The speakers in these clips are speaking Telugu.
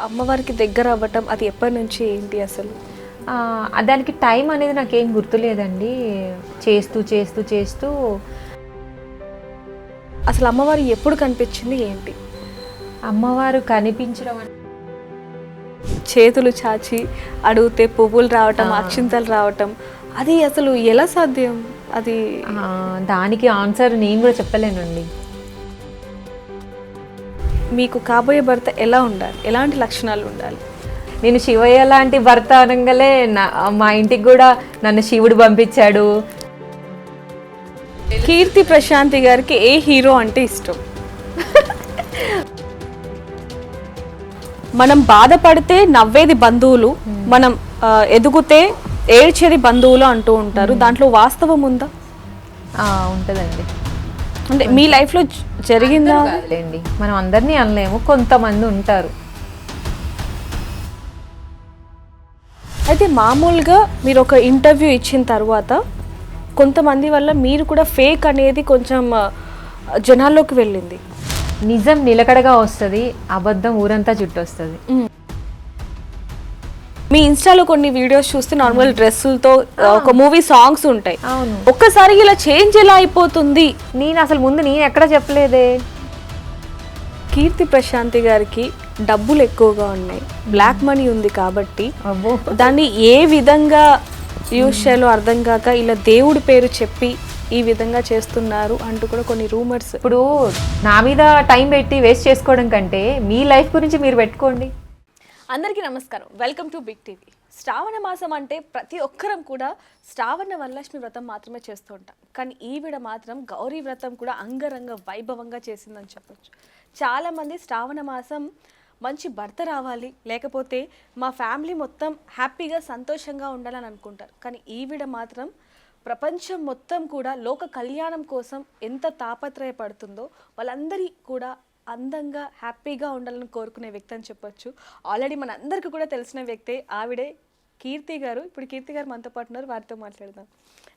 అమ్మవారికి దగ్గర అవ్వటం అది ఎప్పటి నుంచి ఏంటి అసలు? దానికి టైం అనేది నాకేం గుర్తులేదండి. చేస్తూ చేస్తూ చేస్తూ అసలు అమ్మవారు ఎప్పుడు కనిపించింది ఏంటి? అమ్మవారు కనిపించడం చేతులు చాచి అడిగితే పువ్వులు రావటం, అక్షింతలు రావటం, అది అసలు ఎలా సాధ్యం? అది దానికి ఆన్సర్ నేను కూడా చెప్పలేనండి. మీకు కాబోయే భర్త ఎలా ఉండాలి, ఎలాంటి లక్షణాలు ఉండాలి? నేను శివయ్య లాంటి భర్త అనగానే మా ఇంటికి కూడా నన్ను శివుడు పంపించాడు. కీర్తి ప్రశాంతి గారికి ఏ హీరో అంటే ఇష్టం? మనం బాధపడితే నవ్వేది బంధువులు, మనం ఎదుగుతే ఏడ్చేది బంధువులు అంటూ ఉంటారు. దాంట్లో వాస్తవం ఉందా? ఉంటుందండి. అంటే మీ లైఫ్లో జరిగిందా? అండి, మనం అందరినీ అనలేము, కొంతమంది ఉంటారు. అయితే మామూలుగా మీరు ఒక ఇంటర్వ్యూ ఇచ్చిన తర్వాత కొంతమంది వల్ల మీరు కూడా ఫేక్ అనేది కొంచెం జనాల్లోకి వెళ్ళింది. నిజం నిలకడగా వస్తుంది, అబద్ధం ఊరంతా చుట్టొస్తుంది. మీ ఇన్స్టాలో కొన్ని వీడియోస్ చూస్తే నార్మల్ డ్రెస్సులతో ఒక మూవీ సాంగ్స్ ఉంటాయి. అవును, ఒక్కసారి ఇలా చేంజ్ ఎలా అయిపోతుంది? నేను అసలు ముందు నేను ఎక్కడ చెప్పలేదే. కీర్తి ప్రశాంతి గారికి డబ్బులు ఎక్కువగా ఉన్నాయి, బ్లాక్ మనీ ఉంది కాబట్టి దాన్ని ఏ విధంగా యూజ్ చేయాలో అర్థం కాక ఇలా దేవుడి పేరు చెప్పి ఈ విధంగా చేస్తున్నారు అంటూ కూడా కొన్ని రూమర్స్. ఇప్పుడు నా మీద టైం పెట్టి వేస్ట్ చేసుకోవడం కంటే మీ లైఫ్ గురించి మీరు పెట్టుకోండి. అందరికీ నమస్కారం, వెల్కమ్ టు బిగ్ టీవీ. శ్రావణ మాసం అంటే ప్రతి ఒక్కరం కూడా శ్రావణ వరలక్ష్మి వ్రతం మాత్రమే చేస్తూ ఉంటాం, కానీ ఈవిడ మాత్రం గౌరీ వ్రతం కూడా అంగరంగ వైభవంగా చేసిందని చెప్పొచ్చు. చాలామంది శ్రావణ మాసం మంచి భర్త రావాలి, లేకపోతే మా ఫ్యామిలీ మొత్తం హ్యాపీగా సంతోషంగా ఉండాలని అనుకుంటారు. కానీ ఈవిడ మాత్రం ప్రపంచం మొత్తం కూడా లోక కళ్యాణం కోసం ఎంత తాపత్రయపడుతుందో వాళ్ళందరి కూడా అందంగా హ్యాపీగా ఉండాలని కోరుకునే వ్యక్తి అని చెప్పొచ్చు. ఆల్రెడీ మన అందరికీ కూడా తెలిసిన వ్యక్తే ఆవిడే కీర్తి గారు. ఇప్పుడు కీర్తి గారు మనతో పాటు ఉన్నారు, వారితో మాట్లాడదాం.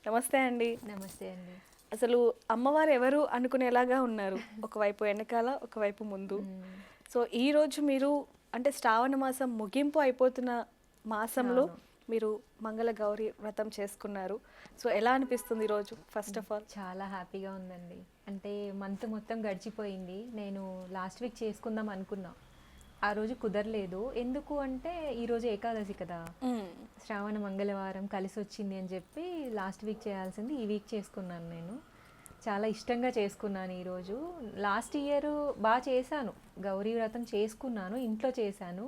నమస్తే అండి. నమస్తే అండి. అసలు అమ్మవారు ఎవరు అనుకునేలాగా ఉన్నారు, ఒకవైపు వెనకాల ఒకవైపు ముందు. సో ఈరోజు మీరు అంటే శ్రావణ మాసం ముగింపు అయిపోతున్న మాసంలో మీరు మంగళ గౌరీ వ్రతం చేసుకున్నారు. సో ఎలా అనిపిస్తుంది ఈరోజు? ఫస్ట్ ఆఫ్ ఆల్ చాలా హ్యాపీగా ఉందండి. అంటే మంత్ మొత్తం గడిచిపోయింది. నేను లాస్ట్ వీక్ చేసుకుందాం అనుకున్నా, ఆ రోజు కుదరలేదు. ఎందుకు అంటే ఈరోజు ఏకాదశి కదా, శ్రావణ మంగళవారం కలిసి వచ్చింది అని చెప్పి లాస్ట్ వీక్ చేయాల్సింది ఈ వీక్ చేసుకున్నాను. నేను చాలా ఇష్టంగా చేసుకున్నాను ఈరోజు. లాస్ట్ ఇయర్ బాగా చేశాను, గౌరీ వ్రతం చేసుకున్నాను, ఇంట్లో చేశాను.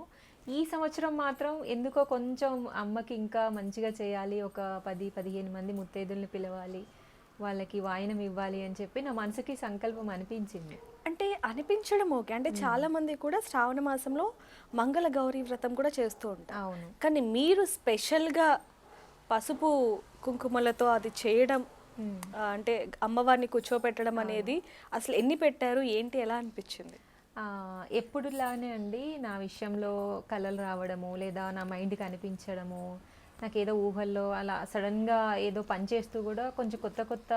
ఈ సంవత్సరం మాత్రం ఎందుకో కొంచెం అమ్మకి ఇంకా మంచిగా చేయాలి, ఒక 10-15 మంది ముత్తైదుల్ని పిలవాలి, వాళ్ళకి వాయనం ఇవ్వాలి అని చెప్పి నా మనసుకి సంకల్పం అనిపించింది. అంటే అనిపించడం ఓకే, అంటే చాలా మంది కూడా శ్రావణ మాసంలో మంగళ గౌరీ వ్రతం కూడా చేస్తూ ఉంటారు. అవును, కానీ మీరు స్పెషల్గా పసుపు కుంకుమలతో అది చేయడం, అంటే అమ్మవారిని కూర్చోపెట్టడం అనేది అసలు ఎన్ని పెట్టారు, ఏంటి, ఎలా అనిపించింది? ఎప్పుడులానే అండి, నా విషయంలో కళలు రావడము లేదా నా మైండ్కి అనిపించడము, నాకేదో ఊహల్లో అలా సడన్గా ఏదో పని చేస్తూ కూడా కొంచెం కొత్త కొత్త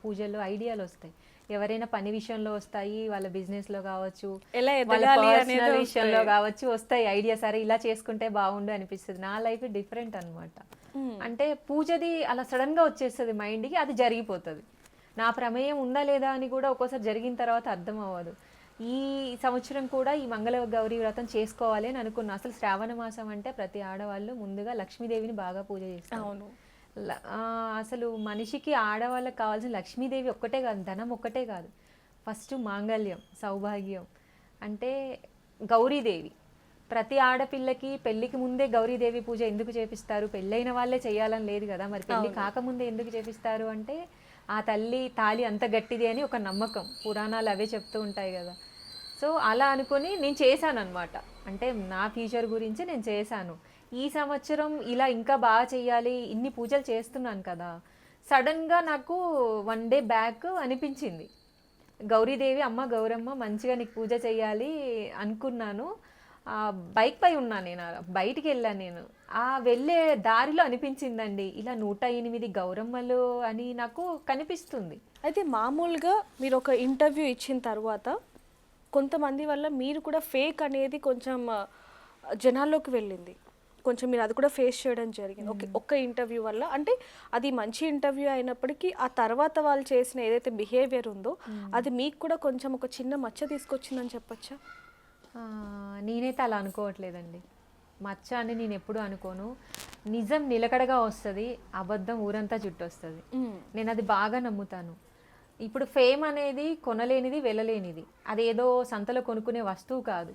పూజలు ఐడియాలు వస్తాయి. ఎవరైనా పని విషయంలో వస్తాయి, వాళ్ళ బిజినెస్లో కావచ్చు, వాళ్ళ పర్సనల్ విషయంలో కావచ్చు వస్తాయి ఐడియా. సరే ఇలా చేసుకుంటే బాగుండు అనిపిస్తుంది. నా లైఫ్ డిఫరెంట్ అనమాట. అంటే పూజది అలా సడన్గా వచ్చేస్తుంది మైండ్కి, అది జరిగిపోతుంది. నా ప్రమేయం ఉందా లేదా అని కూడా ఒక్కోసారి జరిగిన తర్వాత అర్థం అవ్వదు. ఈ సంవత్సరం కూడా ఈ మంగళ గౌరీ వ్రతం చేసుకోవాలి అని అనుకున్నా. అసలు శ్రావణ మాసం అంటే ప్రతి ఆడవాళ్ళు ముందుగా లక్ష్మీదేవిని బాగా పూజ చేస్తారు. అవును, అసలు మనిషికి ఆడవాళ్ళకి కావాల్సిన లక్ష్మీదేవి ఒక్కటే కాదు, ధనం ఒక్కటే కాదు, ఫస్ట్ మాంగళ్యం, సౌభాగ్యం. అంటే గౌరీదేవి ప్రతి ఆడపిల్లకి పెళ్ళికి ముందే గౌరీదేవి పూజ ఎందుకు చేపిస్తారు? పెళ్ళైన వాళ్ళే చేయాలని లేదు కదా, మరి పెళ్ళి కాకముందే ఎందుకు చేపిస్తారు అంటే ఆ తల్లి తాళి అంత గట్టిది అని ఒక నమ్మకం, పురాణాలు అవే చెప్తూ ఉంటాయి కదా. సో అలా అనుకొని నేను చేశాను అనమాట. అంటే నా ఫ్యూచర్ గురించి నేను చేశాను. ఈ సంవత్సరం ఇలా ఇంకా బాగా చెయ్యాలి, ఇన్ని పూజలు చేస్తున్నాను కదా, సడన్గా నాకు 1 డే బ్యాక్ అనిపించింది, గౌరీదేవి అమ్మ గౌరమ్మ మంచిగా నీకు పూజ చేయాలి అనుకున్నాను. బైక్ పై ఉన్నాను, నేను బయటికి వెళ్ళాను. నేను ఆ వెళ్ళే దారిలో అనిపించిందండి, ఇలా 108 గౌరమ్మలు అని నాకు కనిపిస్తుంది. అయితే మామూలుగా మీరు ఒక ఇంటర్వ్యూ ఇచ్చిన తర్వాత కొంతమంది వల్ల మీరు కూడా ఫేక్ అనేది కొంచెం జనాల్లోకి వెళ్ళింది. కొంచెం మీరు అది కూడా ఫేస్ చేయడం జరిగింది. ఒక్క ఇంటర్వ్యూ వల్ల అంటే అది మంచి ఇంటర్వ్యూ అయినప్పటికీ ఆ తర్వాత వాళ్ళు చేసిన ఏదైతే బిహేవియర్ ఉందో అది మీకు కూడా కొంచెం ఒక చిన్న మచ్చ తీసుకొచ్చిందని చెప్పొచ్చా? నేనైతే అలా అనుకోవట్లేదండి. మచ్చ అని నేను ఎప్పుడు అనుకోను. నిజం నిలకడగా వస్తుంది, అబద్ధం ఊరంతా చుట్టొస్తుంది. నేను అది బాగా నమ్ముతాను. ఇప్పుడు ఫేమ్ అనేది కొనలేనిది, వెళ్ళలేనిది. అదేదో సంతలో కొనుక్కునే వస్తువు కాదు.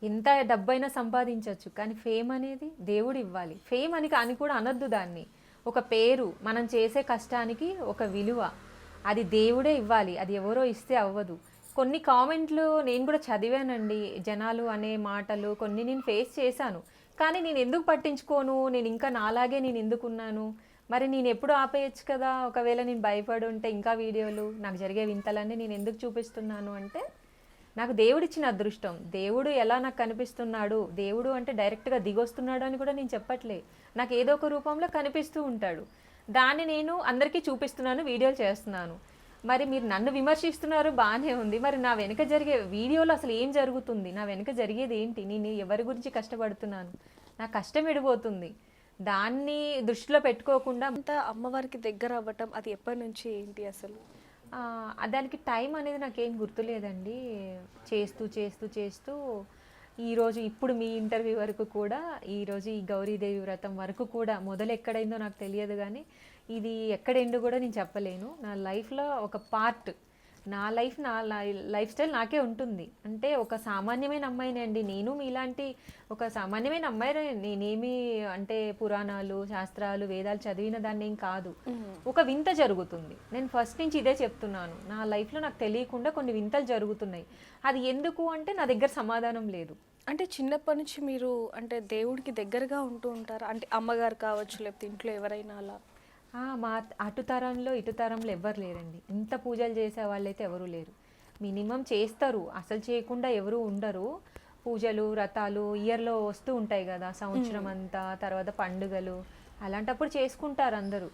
ఎంత డబ్బైనా సంపాదించవచ్చు, కానీ ఫేమ్ అనేది దేవుడు ఇవ్వాలి. ఫేమ్ అని కూడా అనొద్దు దాన్ని. ఒక పేరు, మనం చేసే కష్టానికి ఒక విలువ, అది దేవుడే ఇవ్వాలి. అది ఎవరో ఇస్తే అవ్వదు. కొన్ని కామెంట్లు నేను కూడా చదివానండి. జనాలు అనే మాటలు కొన్ని నేను ఫేస్ చేశాను. కానీ నేను ఎందుకు పట్టించుకోను? నేను ఇంకా నాలాగే నేను ఎందుకున్నాను? మరి నేను ఎప్పుడు ఆపేయచ్చు కదా. ఒకవేళ నేను భయపడి ఉంటే ఇంకా వీడియోలు, నాకు జరిగే వింతలన్నీ నేను ఎందుకు చూపిస్తున్నాను అంటే, నాకు దేవుడిచ్చిన అదృష్టం. దేవుడు ఎలా నాకు కనిపిస్తున్నాడు, దేవుడు అంటే డైరెక్ట్గా దిగొస్తున్నాడు అని కూడా నేను చెప్పట్లే. నాకు ఏదో ఒక రూపంలో కనిపిస్తూ ఉంటాడు. దాన్ని నేను అందరికీ చూపిస్తున్నాను, వీడియోలు చేస్తున్నాను. మరి మీరు నన్ను విమర్శిస్తున్నారు, బాగానే ఉంది. మరి నా వెనుక జరిగే వీడియోలో అసలు ఏం జరుగుతుంది, నా వెనుక జరిగేది ఏంటి, నేను ఎవరి గురించి కష్టపడుతున్నాను, నా కష్టం ఎడిపోతుంది. దాన్ని దృష్టిలో పెట్టుకోకుండా అంతా అమ్మవారికి దగ్గర అవ్వటం అది ఎప్పటి నుంచి ఏంటి అసలు? దానికి టైం అనేది నాకేం గుర్తులేదండి. చేస్తూ చేస్తూ చేస్తూ ఈరోజు ఇప్పుడు మీ ఇంటర్వ్యూ వరకు కూడా, ఈరోజు ఈ గౌరీదేవి వ్రతం వరకు కూడా మొదలు ఎక్కడైందో నాకు తెలియదు, కానీ ఇది ఎక్కడ ఎండు కూడా నేను చెప్పలేను. నా లైఫ్లో ఒక పార్ట్, నా లైఫ్ స్టైల్ నాకే ఉంటుంది. అంటే ఒక సామాన్యమైన అమ్మాయినే అండి నేను. మీలాంటి ఒక సామాన్యమైన అమ్మాయి నేనేమి అంటే పురాణాలు, శాస్త్రాలు, వేదాలు చదివిన దాన్ని ఏం కాదు. ఒక వింత జరుగుతుంది. నేను ఫస్ట్ నుంచి ఇదే చెప్తున్నాను. నా లైఫ్లో నాకు తెలియకుండా కొన్ని వింతలు జరుగుతున్నాయి. అది ఎందుకు అంటే నా దగ్గర సమాధానం లేదు. అంటే చిన్నప్పటి నుంచి మీరు అంటే దేవుడికి దగ్గరగా ఉంటూ ఉంటారా? అంటే అమ్మగారు కావచ్చు, లేకపోతే ఇంట్లో ఎవరైనా అలా? మా అటు తరంలో ఇటు తరంలో ఎవ్వరు లేరండి. ఇంత పూజలు చేసే వాళ్ళైతే ఎవరు లేరు. మినిమం చేస్తారు, అసలు చేయకుండా ఎవరు ఉండరు. పూజలు, వ్రతాలు ఇయర్లో వస్తూ ఉంటాయి కదా, సంవత్సరం అంతా, తర్వాత పండుగలు, అలాంటప్పుడు చేసుకుంటారు అందరూ.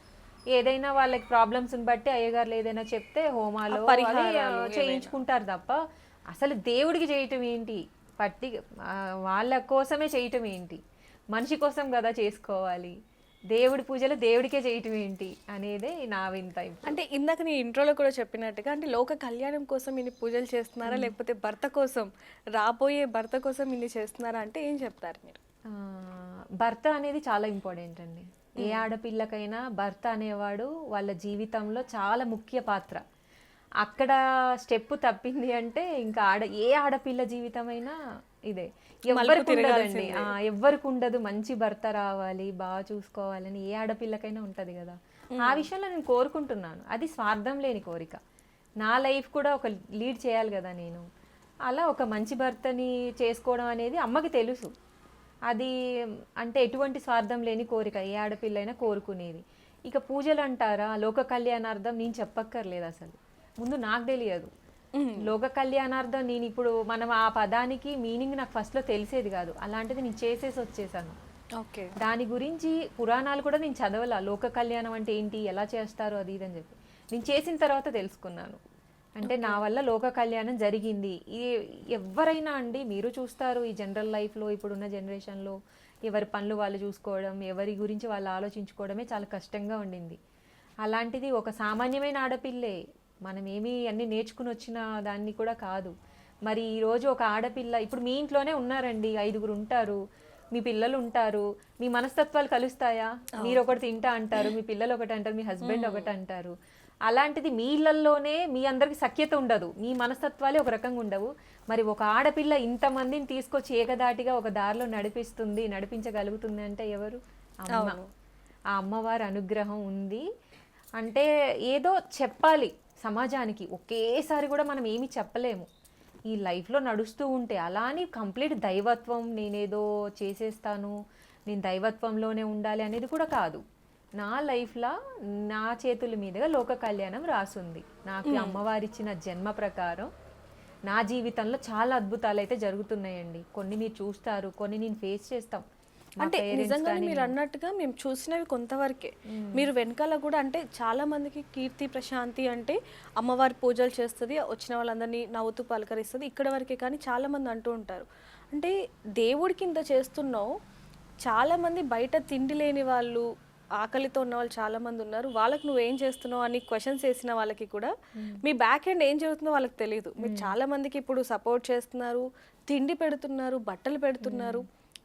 ఏదైనా వాళ్ళకి ప్రాబ్లమ్స్ని బట్టి అయ్యగారులు ఏదైనా చెప్తే హోమాలు చేయించుకుంటారు తప్ప అసలు దేవుడికి చేయటం ఏంటి, వాళ్ళ కోసమే చేయటం ఏంటి, మనిషి కోసం కదా చేసుకోవాలి. దేవుడి పూజలు దేవుడికే చేయటం ఏంటి అనేదే నా వింత. అంటే ఇందాక నీ ఇంట్రోలో కూడా చెప్పినట్టుగా అంటే లోక కళ్యాణం కోసం ఇన్ని పూజలు చేస్తున్నారా, లేకపోతే భర్త కోసం, రాబోయే భర్త కోసం ఇన్ని చేస్తున్నారా అంటే ఏం చెప్తారు మీరు? భర్త అనేది చాలా ఇంపార్టెంట్ అండి. ఏ ఆడపిల్లకైనా భర్త అనేవాడు వాళ్ళ జీవితంలో చాలా ముఖ్య పాత్ర. అక్కడ స్టెప్ తప్పింది అంటే ఇంకా ఏ ఆడపిల్ల జీవితమైనా ఇదే. ఎవ్వరికి ఉండదండి, ఎవ్వరికి ఉండదు మంచి భర్త రావాలి, బాగా చూసుకోవాలని ఏ ఆడపిల్లకైనా ఉంటది కదా. ఆ విషయంలో నేను కోరుకుంటున్నాను. అది స్వార్థం లేని కోరిక. నా లైఫ్ కూడా ఒక లీడ్ చేయాలి కదా నేను. అలా ఒక మంచి భర్తని చేసుకోవడం అనేది అమ్మకి తెలుసు. అది అంటే ఎటువంటి స్వార్థం లేని కోరిక ఏ ఆడపిల్లైనా కోరుకునేది. ఇక పూజలు అంటారా, లోక కళ్యాణార్థం నేను చెప్పక్కర్లేదు. అసలు ముందు నాకు తెలియదు లోక కళ్యాణార్థం. నేను ఇప్పుడు మనం ఆ పదానికి మీనింగ్ నాకు ఫస్ట్లో తెలిసేది కాదు. అలాంటిది నేను చేసేసి వచ్చేసాను. ఓకే, దాని గురించి పురాణాలు కూడా నేను చదవాల. లోక కళ్యాణం అంటే ఏంటి, ఎలా చేస్తారు, అది ఇది అని చెప్పి నేను చేసిన తర్వాత తెలుసుకున్నాను. అంటే నా వల్ల లోక కళ్యాణం జరిగింది. ఎవరైనా అండి, మీరు చూస్తారు ఈ జనరల్ లైఫ్లో ఇప్పుడున్న జనరేషన్లో ఎవరి పనులు వాళ్ళు చూసుకోవడం, ఎవరి గురించి వాళ్ళు ఆలోచించుకోవడమే చాలా కష్టంగా ఉండింది. అలాంటిది ఒక సామాన్యమైన ఆడపిల్లే, మనం ఏమీ అన్నీ నేర్చుకుని వచ్చిన దాన్ని కూడా కాదు. మరి ఈరోజు ఒక ఆడపిల్ల ఇప్పుడు మీ ఇంట్లోనే ఉన్నారండి, 5గురు ఉంటారు, మీ పిల్లలు ఉంటారు, మీ మనస్తత్వాలు కలుస్తాయా? మీరు ఒకటి తింటా అంటారు, మీ పిల్లలు ఒకటి అంటారు, మీ హస్బెండ్ ఒకటి అంటారు. అలాంటిది మీ ఇళ్లలోనే మీ అందరికి సఖ్యత ఉండదు, మీ మనస్తత్వాలే ఒక రకంగా ఉండవు. మరి ఒక ఆడపిల్ల ఇంతమందిని తీసుకొచ్చి ఏకదాటిగా ఒక దారిలో నడిపించగలుగుతుంది అంటే ఎవరు? అమ్మ. ఆ అమ్మవారి అనుగ్రహం ఉంది. అంటే ఏదో చెప్పాలి సమాజానికి, ఒకేసారి కూడా మనం ఏమీ చెప్పలేము. ఈ లైఫ్లో నడుస్తూ ఉంటే అలా అని కంప్లీట్ దైవత్వం, నేనేదో చేసేస్తాను, నేను దైవత్వంలోనే ఉండాలి అనేది కూడా కాదు. నా లైఫ్లో నా చేతుల మీదుగా లోక కళ్యాణం రాసుంది. నాకు అమ్మవారిచ్చిన జన్మ ప్రకారం నా జీవితంలో చాలా అద్భుతాలు అయితే జరుగుతున్నాయండి. కొన్ని మీరు చూస్తారు, కొన్ని నేను ఫేస్ చేస్తాం. అంటే నిజంగానే మీరు అన్నట్టుగా మేము చూసినవి కొంతవరకే. మీరు వెనకాల కూడా అంటే చాలా మందికి కీర్తి ప్రశాంతి అంటే అమ్మవారి పూజలు చేస్తుంది, వచ్చిన వాళ్ళందరినీ నవ్వుతూ పలకరిస్తుంది, ఇక్కడ వరకే. కానీ చాలా మంది అంటూ ఉంటారు అంటే దేవుడికి ఇంత చేస్తున్నావు, చాలామంది బయట తిండి లేని వాళ్ళు, ఆకలితో ఉన్న వాళ్ళు చాలామంది ఉన్నారు. వాళ్ళకి నువ్వేం చేస్తున్నావు అని క్వశ్చన్స్ వేసిన వాళ్ళకి కూడా మీ బ్యాక్ ఎండ్ ఏం జరుగుతుందో వాళ్ళకి తెలియదు. మీరు చాలా మందికి ఇప్పుడు సపోర్ట్ చేస్తున్నారు, తిండి పెడుతున్నారు, బట్టలు పెడుతున్నారు,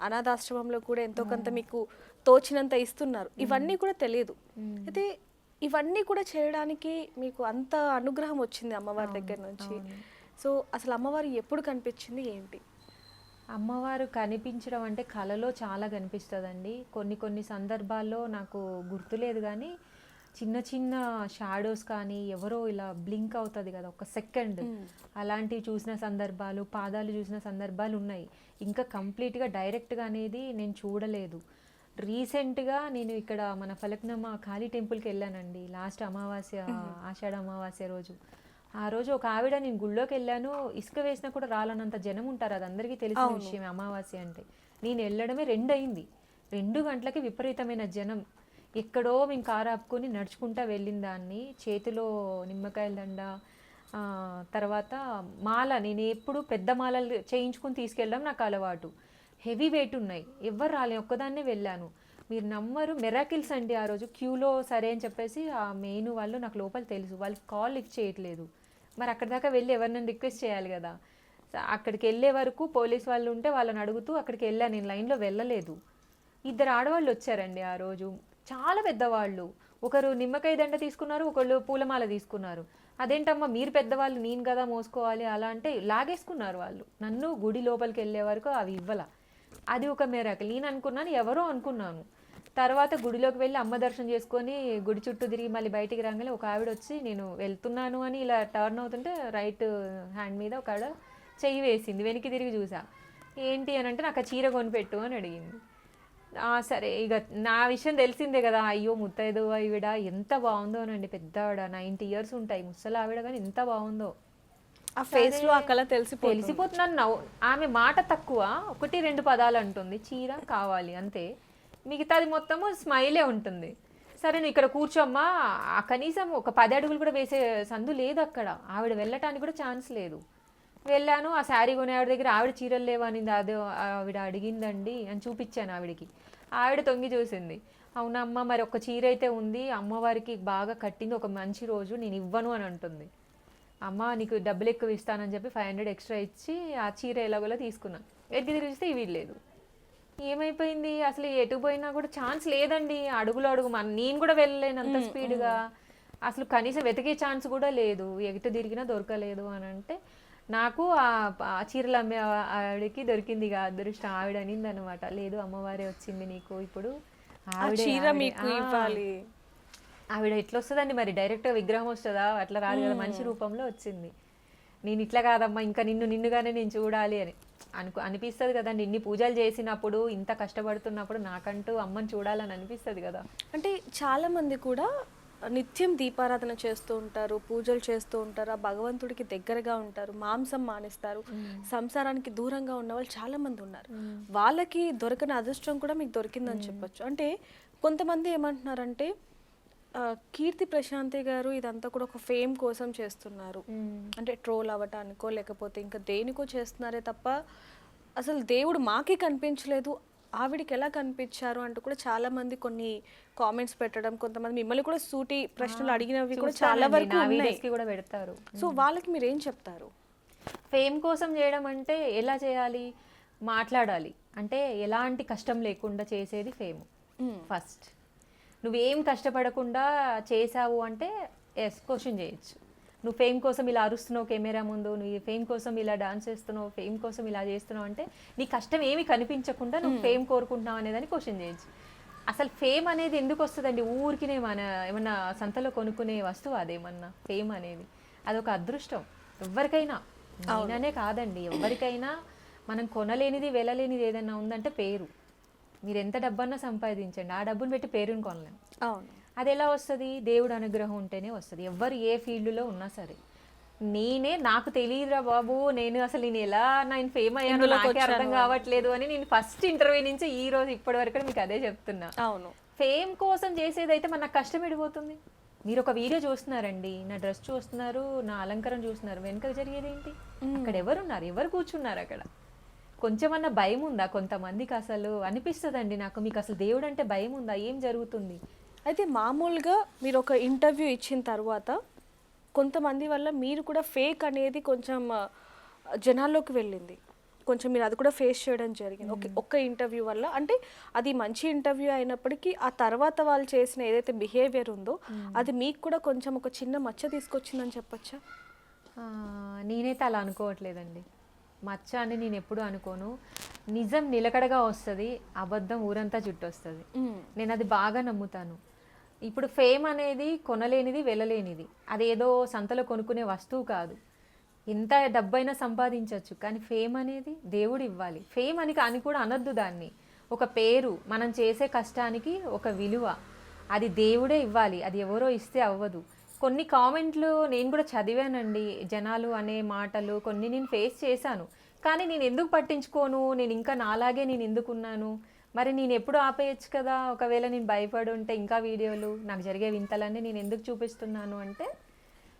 అనాథాశ్రమంలో కూడా ఎంతో కొంత మీకు తోచినంత ఇస్తున్నారు. ఇవన్నీ కూడా తెలియదు. అయితే ఇవన్నీ కూడా చేయడానికి మీకు అంత అనుగ్రహం వచ్చింది అమ్మవారి దగ్గర నుంచి. సో అసలు అమ్మవారు ఎప్పుడు కనిపించింది ఏంటి? అమ్మవారు కనిపించడం అంటే కలలో చాలా కనిపిస్తుందండి. కొన్ని కొన్ని సందర్భాల్లో నాకు గుర్తులేదు కానీ చిన్న చిన్న షాడోస్ కానీ ఎవరో ఇలా బ్లింక్ అవుతుంది కదా ఒక సెకండ్, అలాంటివి చూసిన సందర్భాలు, పాదాలు చూసిన సందర్భాలు ఉన్నాయి. ఇంకా కంప్లీట్గా డైరెక్ట్గా అనేది నేను చూడలేదు. రీసెంట్గా నేను ఇక్కడ మన ఫలక్నమ్మ కాళీ టెంపుల్కి వెళ్ళానండి. లాస్ట్ అమావాస్య, ఆషాఢ అమావాస్య రోజు. ఆ రోజు ఒక ఆవిడ, నేను గుళ్ళోకి వెళ్ళాను, ఇసుక వేసినా కూడా రాలనంత జనం ఉంటారు, అది అందరికీ తెలిసిన విషయం అమావాస్య అంటే. నేను వెళ్ళడమే 2 అయింది, 2 గంటలకి విపరీతమైన జనం. ఎక్కడో మేము కారు ఆపుకొని నడుచుకుంటా వెళ్ళిన దాన్ని, చేతిలో నిమ్మకాయల దండ, తర్వాత మాల, నేను ఎప్పుడు పెద్ద మాలలు చేయించుకుని తీసుకెళ్ళడం నాకు అలవాటు. హెవీ వెయిట్ ఉన్నాయి, ఎవ్వరు రాలే, ఒక్కదాన్నే వెళ్ళాను. మీరు నమ్మరు, మెరాకిల్స్ అండి. ఆ రోజు క్యూలో సరే అని చెప్పేసి ఆ మెయిన్ వాళ్ళు నాకు లోపల తెలుసు, వాళ్ళకి కాల్ లిఫ్ట్ చేయట్లేదు. మరి అక్కడి దాకా వెళ్ళి ఎవరినైనా రిక్వెస్ట్ చేయాలి కదా. అక్కడికి వెళ్ళే వరకు పోలీస్ వాళ్ళు ఉంటే వాళ్ళని అడుగుతూ అక్కడికి వెళ్ళాను, నేను లైన్లో వెళ్ళలేదు. 2 ఆడవాళ్ళు వచ్చారండి ఆ రోజు, చాలా పెద్దవాళ్ళు. ఒకరు నిమ్మకాయ దండ తీసుకున్నారు, ఒకళ్ళు పూలమాల తీసుకున్నారు. అదేంటమ్మా మీరు పెద్దవాళ్ళు, నేను కదా మోసుకోవాలి అలా అంటే లాగేసుకున్నారు వాళ్ళు. నన్ను గుడి లోపలికి వెళ్ళే వరకు అవి ఇవ్వాల. అది ఒక మిరాకిల్. నేను అనుకున్నాను ఎవరో అనుకున్నాను. తర్వాత గుడిలోకి వెళ్ళి అమ్మ దర్శనం చేసుకొని గుడి చుట్టూ తిరిగి మళ్ళీ బయటికి రాగానే ఒక ఆవిడ వచ్చి నేను వెళ్తున్నాను అని ఇలా టర్న్ అవుతుంటే రైట్ హ్యాండ్ మీద ఒక ఆవిడ చెయ్యి వేసింది. వెనక్కి తిరిగి చూసా, ఏంటి అని అంటే నాకు ఆ చీర కొనిపెట్టు అని అడిగింది. సరే ఇక నా విషయం తెలిసిందే కదా, అయ్యో ముత్తైదు ఆవిడ ఎంత బాగుందోనండి, పెద్ద ఆవిడ 90 years ఉంటాయి ముసలి ఆవిడ, కానీ ఎంత బాగుందో. ఆ ఫేస్ లో అక్కడ తెలిసిపోతున్నాను. ఆమె మాట తక్కువ, 1-2 పదాలు అంటుంది, చీర కావాలి అంతే, మిగతాది మొత్తము స్మైలే ఉంటుంది. సరే నువ్వు ఇక్కడ కూర్చోమ్మా, కనీసం ఒక 10 అడుగులు కూడా వేసే సందు లేదు అక్కడ, ఆవిడ వెళ్ళటానికి కూడా ఛాన్స్ లేదు. వెళ్ళాను, ఆ శారీ కొనే ఆవిడ దగ్గర ఆవిడ చీరలు లేవనింది, అదే ఆవిడ అడిగిందండి అని చూపించాను ఆవిడకి. ఆవిడ తొంగి చూసింది, అవునమ్మా మరి ఒక చీర అయితే ఉంది, అమ్మవారికి బాగా కట్టింది, ఒక మంచి రోజు, నేను ఇవ్వను అని అంటుంది. అమ్మ నీకు డబ్బులు ఎక్కువ ఇస్తానని చెప్పి 500 ఎక్స్ట్రా ఇచ్చి ఆ చీర ఎలాగోలా తీసుకున్నాను. ఎట్టి తిరిగిస్తే ఇవి లేదు. ఏమైపోయింది అసలు, ఎటు పోయినా కూడా ఛాన్స్ లేదండి, అడుగులు అడుగు నేను కూడా వెళ్ళలేను అంత స్పీడ్గా, అసలు కనీసం వెతికే ఛాన్స్ కూడా లేదు, ఎటు తిరిగినా దొరకలేదు అని అంటే నాకు ఆ చీరలు అమ్మే ఆవిడకి దొరికింది ఇక అదృష్టం. ఆవిడ అనింది అనమాట, లేదు అమ్మవారే వచ్చింది నీకు ఇప్పుడు, ఆవిడ ఎట్లా వస్తుందండి మరి, డైరెక్ట్గా విగ్రహం వస్తుందా, అట్లా రాదు కదా, మనిషి రూపంలో వచ్చింది. నేను ఇట్లా కాదమ్మా, ఇంకా నిన్నుగానే నేను చూడాలి అని అనిపిస్తుంది కదండి. ఇన్ని పూజలు చేసినప్పుడు, ఇంత కష్టపడుతున్నప్పుడు నాకంటూ అమ్మని చూడాలని అనిపిస్తుంది కదా. అంటే చాలా మంది కూడా నిత్యం దీపారాధన చేస్తూ ఉంటారు, పూజలు చేస్తూ ఉంటారు, ఆ భగవంతుడికి దగ్గరగా ఉంటారు, మాంసం మానేస్తారు, సంసారానికి దూరంగా ఉన్న వాళ్ళు చాలా మంది ఉన్నారు. వాళ్ళకి దొరకని అదృష్టం కూడా మీకు దొరికిందని చెప్పొచ్చు. అంటే కొంతమంది ఏమంటున్నారంటే కీర్తి ప్రశాంతి గారు ఇదంతా కూడా ఒక ఫేమ్ కోసం చేస్తున్నారు, అంటే ట్రోల్ అవ్వటానికో లేకపోతే ఇంకా దేనికో చేస్తున్నారే తప్ప అసలు దేవుడు మాకే కనిపించలేదు, ఆవిడికి ఎలా కనిపించారు అంటూ కూడా చాలా మంది కొన్ని కామెంట్స్ పెట్టడం, కొంతమంది మిమ్మల్ని కూడా సూటి ప్రశ్నలు అడిగినవి కూడా చాలా వరకు కూడా పెడతారు. సో వాళ్ళకి మీరు ఏం చెప్తారు? ఫేమ్ కోసం చేయడం అంటే ఎలా చేయాలి, మాట్లాడాలి, అంటే ఎలాంటి కష్టం లేకుండా చేసేది ఫేమ్. ఫస్ట్ నువ్వేం కష్టపడకుండా చేసావు అంటే ఎస్ క్వశ్చన్ చేయొచ్చు. నువ్వు ఫేమ్ కోసం ఇలా అరుస్తున్నావు కెమెరా ముందు, నువ్వు ఫేమ్ కోసం ఇలా డాన్స్ చేస్తున్నావు, ఫేమ్ కోసం ఇలా చేస్తున్నావు అంటే నీ కష్టం ఏమి కనిపించకుండా నువ్వు ఫేమ్ కోరుకుంటున్నావు అనేదాన్ని క్వశ్చన్ చేయొచ్చు. అసలు ఫేమ్ అనేది ఎందుకు వస్తుందండి, ఊరికినే మన ఏమన్నా సంతలో కొనుక్కునే వస్తువు అదేమన్నా ఫేమ్ అనేది, అదొక అదృష్టం ఎవరికైనా, నేననే కాదండి ఎవరికైనా. మనం కొనలేనిది వెళ్ళలేనిది ఏదైనా ఉందంటే పేరు. మీరు ఎంత డబ్బన్నా సంపాదించండి, ఆ డబ్బును పెట్టి పేరుని కొనలేం. అవును, అది ఎలా వస్తుంది, దేవుడు అనుగ్రహం ఉంటేనే వస్తుంది. ఎవరు ఏ ఫీల్డ్లో ఉన్నా సరే. నాకు తెలియదురా బాబు, నేను ఎలా నేను ఫేమ్ అయ్యాను నాకే అర్థం కావట్లేదు అని నేను ఫస్ట్ ఇంటర్వ్యూ నుంచి ఈ రోజు ఇప్పటి వరకు మీకు అదే చెప్తున్నా. అవును, ఫేమ్ కోసం చేసేదైతే మనకు కష్టం ఎడిపోతుంది. మీరు ఒక వీడియో చూస్తున్నారండి, నా డ్రెస్ చూస్తున్నారు, నా అలంకరణ చూస్తున్నారు, వెనుక జరిగేది ఏంటి, అక్కడ ఎవరున్నారు, ఎవరు కూర్చున్నారు అక్కడ, కొంచెమన్నా భయం ఉందా కొంతమందికి? అసలు అనిపిస్తుందండి నాకు, మీకు అసలు దేవుడు అంటే భయం ఉందా, ఏం జరుగుతుంది? అయితే మామూలుగా మీరు ఒక ఇంటర్వ్యూ ఇచ్చిన తర్వాత కొంతమంది వల్ల మీరు కూడా ఫేక్ అనేది కొంచెం జనాల్లోకి వెళ్ళింది. కొంచెం మీరు అది కూడా ఫేస్ చేయడం జరిగింది. ఒక్క ఇంటర్వ్యూ వల్ల, అంటే అది మంచి ఇంటర్వ్యూ అయినప్పటికీ ఆ తర్వాత వాళ్ళు చేసిన ఏదైతే బిహేవియర్ ఉందో అది మీకు కూడా కొంచెం ఒక చిన్న మచ్చ తీసుకొచ్చిందని చెప్పొచ్చా? నేనైతే అలా అనుకోవట్లేదండి. మచ్చ అని నేను ఎప్పుడు అనుకోను. నిజం నిలకడగా వస్తుంది, అబద్ధం ఊరంతా చుట్టొస్తుంది. నేను అది బాగా నమ్ముతాను. ఇప్పుడు ఫేమ్ అనేది కొనలేనిది, వెళ్ళలేనిది. అదేదో సంతలో కొనుక్కునే వస్తువు కాదు. ఎంత డబ్బైనా సంపాదించవచ్చు, కానీ ఫేమ్ అనేది దేవుడు ఇవ్వాలి. ఫేమ్ అని కూడా అనొద్దు దాన్ని. ఒక పేరు, మనం చేసే కష్టానికి ఒక విలువ, అది దేవుడే ఇవ్వాలి, అది ఎవరో ఇస్తే అవ్వదు. కొన్ని కామెంట్లు నేను కూడా చదివానండి, జనాలు అనే మాటలు కొన్ని నేను ఫేస్ చేశాను. కానీ నేను ఎందుకు పట్టించుకోను, నేను ఇంకా నాలాగే నేను ఎందుకున్నాను? మరి నేను ఎప్పుడు ఆపేయచ్చు కదా. ఒకవేళ నేను భయపడి ఉంటే ఇంకా వీడియోలు, నాకు జరిగే వింతలన్నీ నేను ఎందుకు చూపిస్తున్నాను అంటే,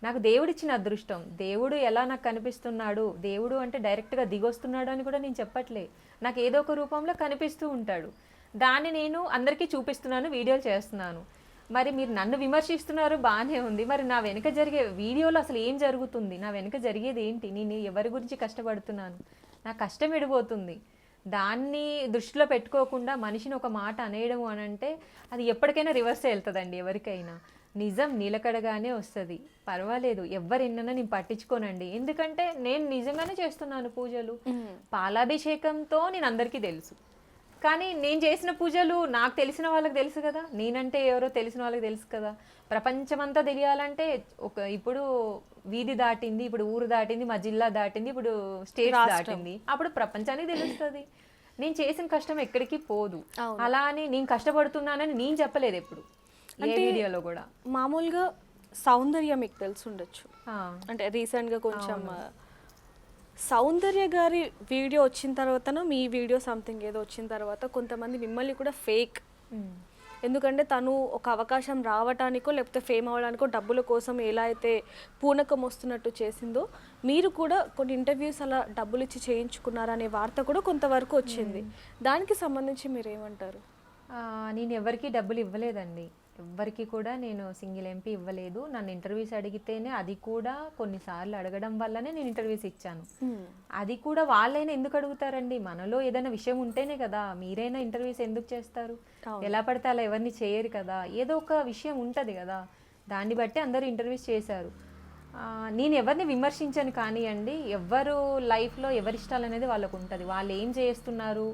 నాకు దేవుడిచ్చిన అదృష్టం. దేవుడు ఎలా నాకు కనిపిస్తున్నాడు, దేవుడు అంటే డైరెక్ట్గా దిగొస్తున్నాడు అని కూడా నేను చెప్పట్లే. నాకు ఏదో ఒక రూపంలో కనిపిస్తూ ఉంటాడు. దాన్ని నేను అందరికీ చూపిస్తున్నాను, వీడియోలు చేస్తున్నాను. మరి మీరు నన్ను విమర్శిస్తున్నారు, బాగానే ఉంది. మరి నా వెనుక జరిగే వీడియోలో అసలు ఏం జరుగుతుంది, నా వెనుక జరిగేది ఏంటి, నేను ఎవరి గురించి కష్టపడుతున్నాను, నా కష్టం ఎడిపోతుంది. దాన్ని దృష్టిలో పెట్టుకోకుండా మనిషిని ఒక మాట అనేయడం అని అంటే అది ఎప్పటికైనా రివర్స్ వెళ్తుందండి. ఎవరికైనా నిజం నిలకడగానే వస్తుంది, పర్వాలేదు. ఎవరిన్నైనా నేను పట్టించుకోనండి. ఎందుకంటే నేను నిజంగానే చేస్తున్నాను పూజలు. పాలాభిషేకంతో నేను అందరికీ తెలుసు. కానీ నేను చేసిన పూజలు నాకు తెలిసిన వాళ్ళకి తెలుసు కదా, నేనంటే ఎవరో తెలిసిన వాళ్ళకి తెలుసు కదా. ప్రపంచమంతా తెలియాలంటే ఇప్పుడు వీధి దాటింది, ఇప్పుడు ఊరు దాటింది, మా జిల్లా దాటింది, ఇప్పుడు స్టేట్ దాటింది, అప్పుడు ప్రపంచానికి తెలుస్తుంది. నేను చేసిన కష్టం ఎక్కడికి పోదు. అలా అని నేను కష్టపడుతున్నానని నేను చెప్పలేదు ఎప్పుడు ఏ వీడియోలో కూడా. మామూలుగా సౌందర్య మీకు తెలిసి ఉండొచ్చు, అంటే రీసెంట్గా కొంచెం సౌందర్య గారి వీడియో వచ్చిన తర్వాతనో మీ వీడియో సంథింగ్ ఏదో వచ్చిన తర్వాత కొంతమంది మిమ్మల్ని కూడా ఫేక్, ఎందుకంటే తను ఒక అవకాశం రావటానికో లేకపోతే ఫేమ్ అవ్వడానికో డబ్బుల కోసం ఎలా అయితే పూనకం వస్తున్నట్టు చేసిందో, మీరు కూడా కొన్ని ఇంటర్వ్యూస్ అలా డబ్బులు ఇచ్చి చేయించుకున్నారనే వార్త కూడా కొంతవరకు వచ్చింది. దానికి సంబంధించి మీరు ఏమంటారు? నేను ఎవరికి డబ్బులు ఇవ్వలేదండి. ఎవ్వరికి కూడా నేను సింగిల్ ఎంపీ ఇవ్వలేదు. నన్ను ఇంటర్వ్యూస్ అడిగితేనే, అది కూడా కొన్నిసార్లు అడగడం వల్లనే నేను ఇంటర్వ్యూస్ ఇచ్చాను. అది కూడా వాళ్ళైనా ఎందుకు అడుగుతారండి? మనలో ఏదైనా విషయం ఉంటేనే కదా. మీరైనా ఇంటర్వ్యూస్ ఎందుకు చేస్తారు? ఎలా పడితే అలా ఎవరిని చేయరు కదా. ఏదో ఒక విషయం ఉంటుంది కదా, దాన్ని బట్టి అందరూ ఇంటర్వ్యూస్ చేశారు. నేను ఎవరిని విమర్శించను కానివ్వండి. ఎవరు లైఫ్లో ఎవరి ఇష్టాలు అనేది వాళ్ళకు ఉంటుంది. వాళ్ళు ఏం చేస్తున్నారు,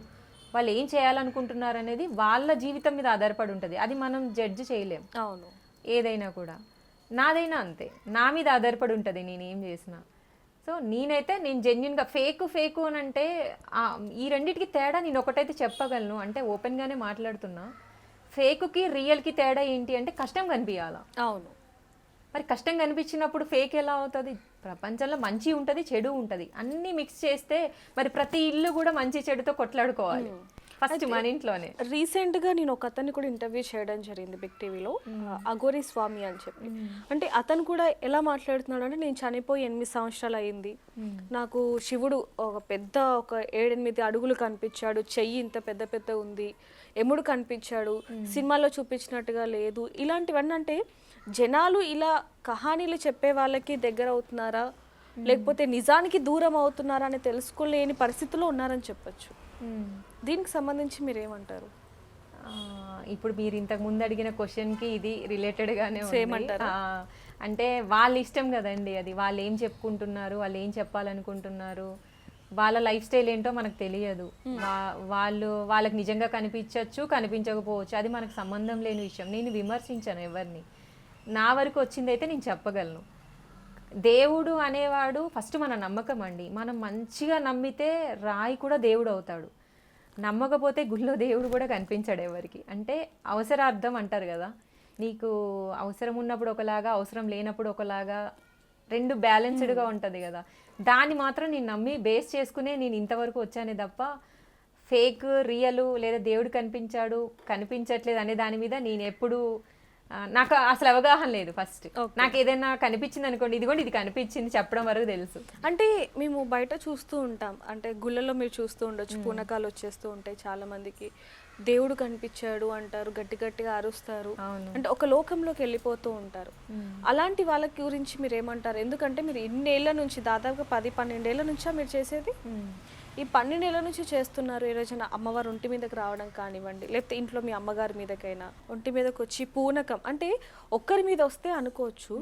వాళ్ళు ఏం చేయాలనుకుంటున్నారు అనేది వాళ్ళ జీవితం మీద ఆధారపడి ఉంటుంది. అది మనం జడ్జి చేయలేం. అవును, ఏదైనా కూడా. నాదైనా అంతే, నా మీద ఆధారపడి ఉంటుంది నేను ఏం చేసినా. సో నేను జెన్యున్గా ఫేకు అని అంటే ఈ రెండింటికి తేడా నేను ఒకటైతే చెప్పగలను, అంటే ఓపెన్గానే మాట్లాడుతున్నా. ఫేకుకి రియల్కి తేడా ఏంటి అంటే కష్టం కనిపించాలా. అవును, మరి కష్టం కనిపించినప్పుడు ఫేక్ ఎలా అవుతుంది? ప్రపంచంలో మంచి ఉంటుంది, చెడు ఉంటుంది, అన్నీ మిక్స్ చేస్తే మరి ప్రతి ఇల్లు కూడా మంచి చెడుతో కొట్లాడుకోవాలి ఫస్ట్ మన ఇంట్లోనే. రీసెంట్గా నేను ఒక అతన్ని కూడా ఇంటర్వ్యూ చేయడం జరిగింది బిగ్ టీవీలో, అఘోరి స్వామి అని చెప్పి. అంటే అతను కూడా ఎలా మాట్లాడుతున్నాడు అంటే, నేను చనిపోయి 8 సంవత్సరాలు అయింది, నాకు శివుడు ఒక 7-8 అడుగులు కనిపించాడు, చెయ్యి ఇంత పెద్ద ఉంది, ఎముడు కనిపించాడు, సినిమాలో చూపించినట్టుగా లేదు. ఇలాంటివన్నీ అంటే జనాలు ఇలా కహానీలు చెప్పే వాళ్ళకి దగ్గర అవుతున్నారా, లేకపోతే నిజానికి దూరం అవుతున్నారా అని తెలుసుకోలేని పరిస్థితిలో ఉన్నారని చెప్పొచ్చు. దీనికి సంబంధించి మీరు ఏమంటారు? ఇప్పుడు మీరు ఇంతకు ముందు అడిగిన క్వశ్చన్కి ఇది రిలేటెడ్గానే ఉంది. అంటే వాళ్ళ ఇష్టం కదండి, అది వాళ్ళు ఏం చెప్పుకుంటున్నారు, వాళ్ళు ఏం చెప్పాలనుకుంటున్నారు, వాళ్ళ లైఫ్ స్టైల్ ఏంటో మనకు తెలియదు. వాళ్ళకి నిజంగా కనిపించవచ్చు, కనిపించకపోవచ్చు, అది మనకు సంబంధం లేని విషయం. నేను విమర్శించను ఎవరిని. నా వరకు వచ్చిందైతే నేను చెప్పగలను. దేవుడు అనేవాడు ఫస్ట్ మన నమ్మకం అండి. మనం మంచిగా నమ్మితే రాయి కూడా దేవుడు అవుతాడు. నమ్మకపోతే గుళ్ళో దేవుడు కూడా కనిపించాడు ఎవరికి. అంటే అవసరార్థం అంటారు కదా, నీకు అవసరం ఉన్నప్పుడు ఒకలాగా, అవసరం లేనప్పుడు ఒకలాగా, రెండు బ్యాలెన్స్డ్గా ఉంటుంది కదా. దాన్ని మాత్రం నేను నమ్మి బేస్ చేసుకునే నేను ఇంతవరకు వచ్చానే తప్ప ఫేక్ రియల్ లేదా దేవుడు కనిపించాడు కనిపించట్లేదు అనే దాని మీద నేను ఎప్పుడు నాకు అసలు అవగాహన లేదు ఫస్ట్. నాకు ఏదైనా కనిపించింది అనుకోండి, ఇదిగోండి ఇది కనిపించింది చెప్పడం వరకు తెలుసు. అంటే మేము బయట చూస్తూ ఉంటాం, అంటే గుళ్ళలో మీరు చూస్తూ ఉండొచ్చు, పూనకాలు వచ్చేస్తూ ఉంటాయి చాలా మందికి. దేవుడు కనిపించాడు అంటారు, గట్టి గట్టిగా అరుస్తారు, అంటే ఒక లోకంలోకి వెళ్ళిపోతూ ఉంటారు. అలాంటి వాళ్ళ గురించి మీరు ఏమంటారు? ఎందుకంటే మీరు ఇన్నేళ్ల నుంచి, దాదాపుగా 10-12 ఏళ్ల నుంచా మీరు చేసేది? ఈ 12 ఏళ్ల నుంచి చేస్తున్నారు. ఏ రోజున అమ్మవారు ఒంటి మీదకి రావడం కానివ్వండి, లేకపోతే ఇంట్లో మీ అమ్మగారి మీదకైనా ఒంటి మీదకి వచ్చి పూనకం అంటే ఒక్కరి మీద వస్తే అనుకోవచ్చు,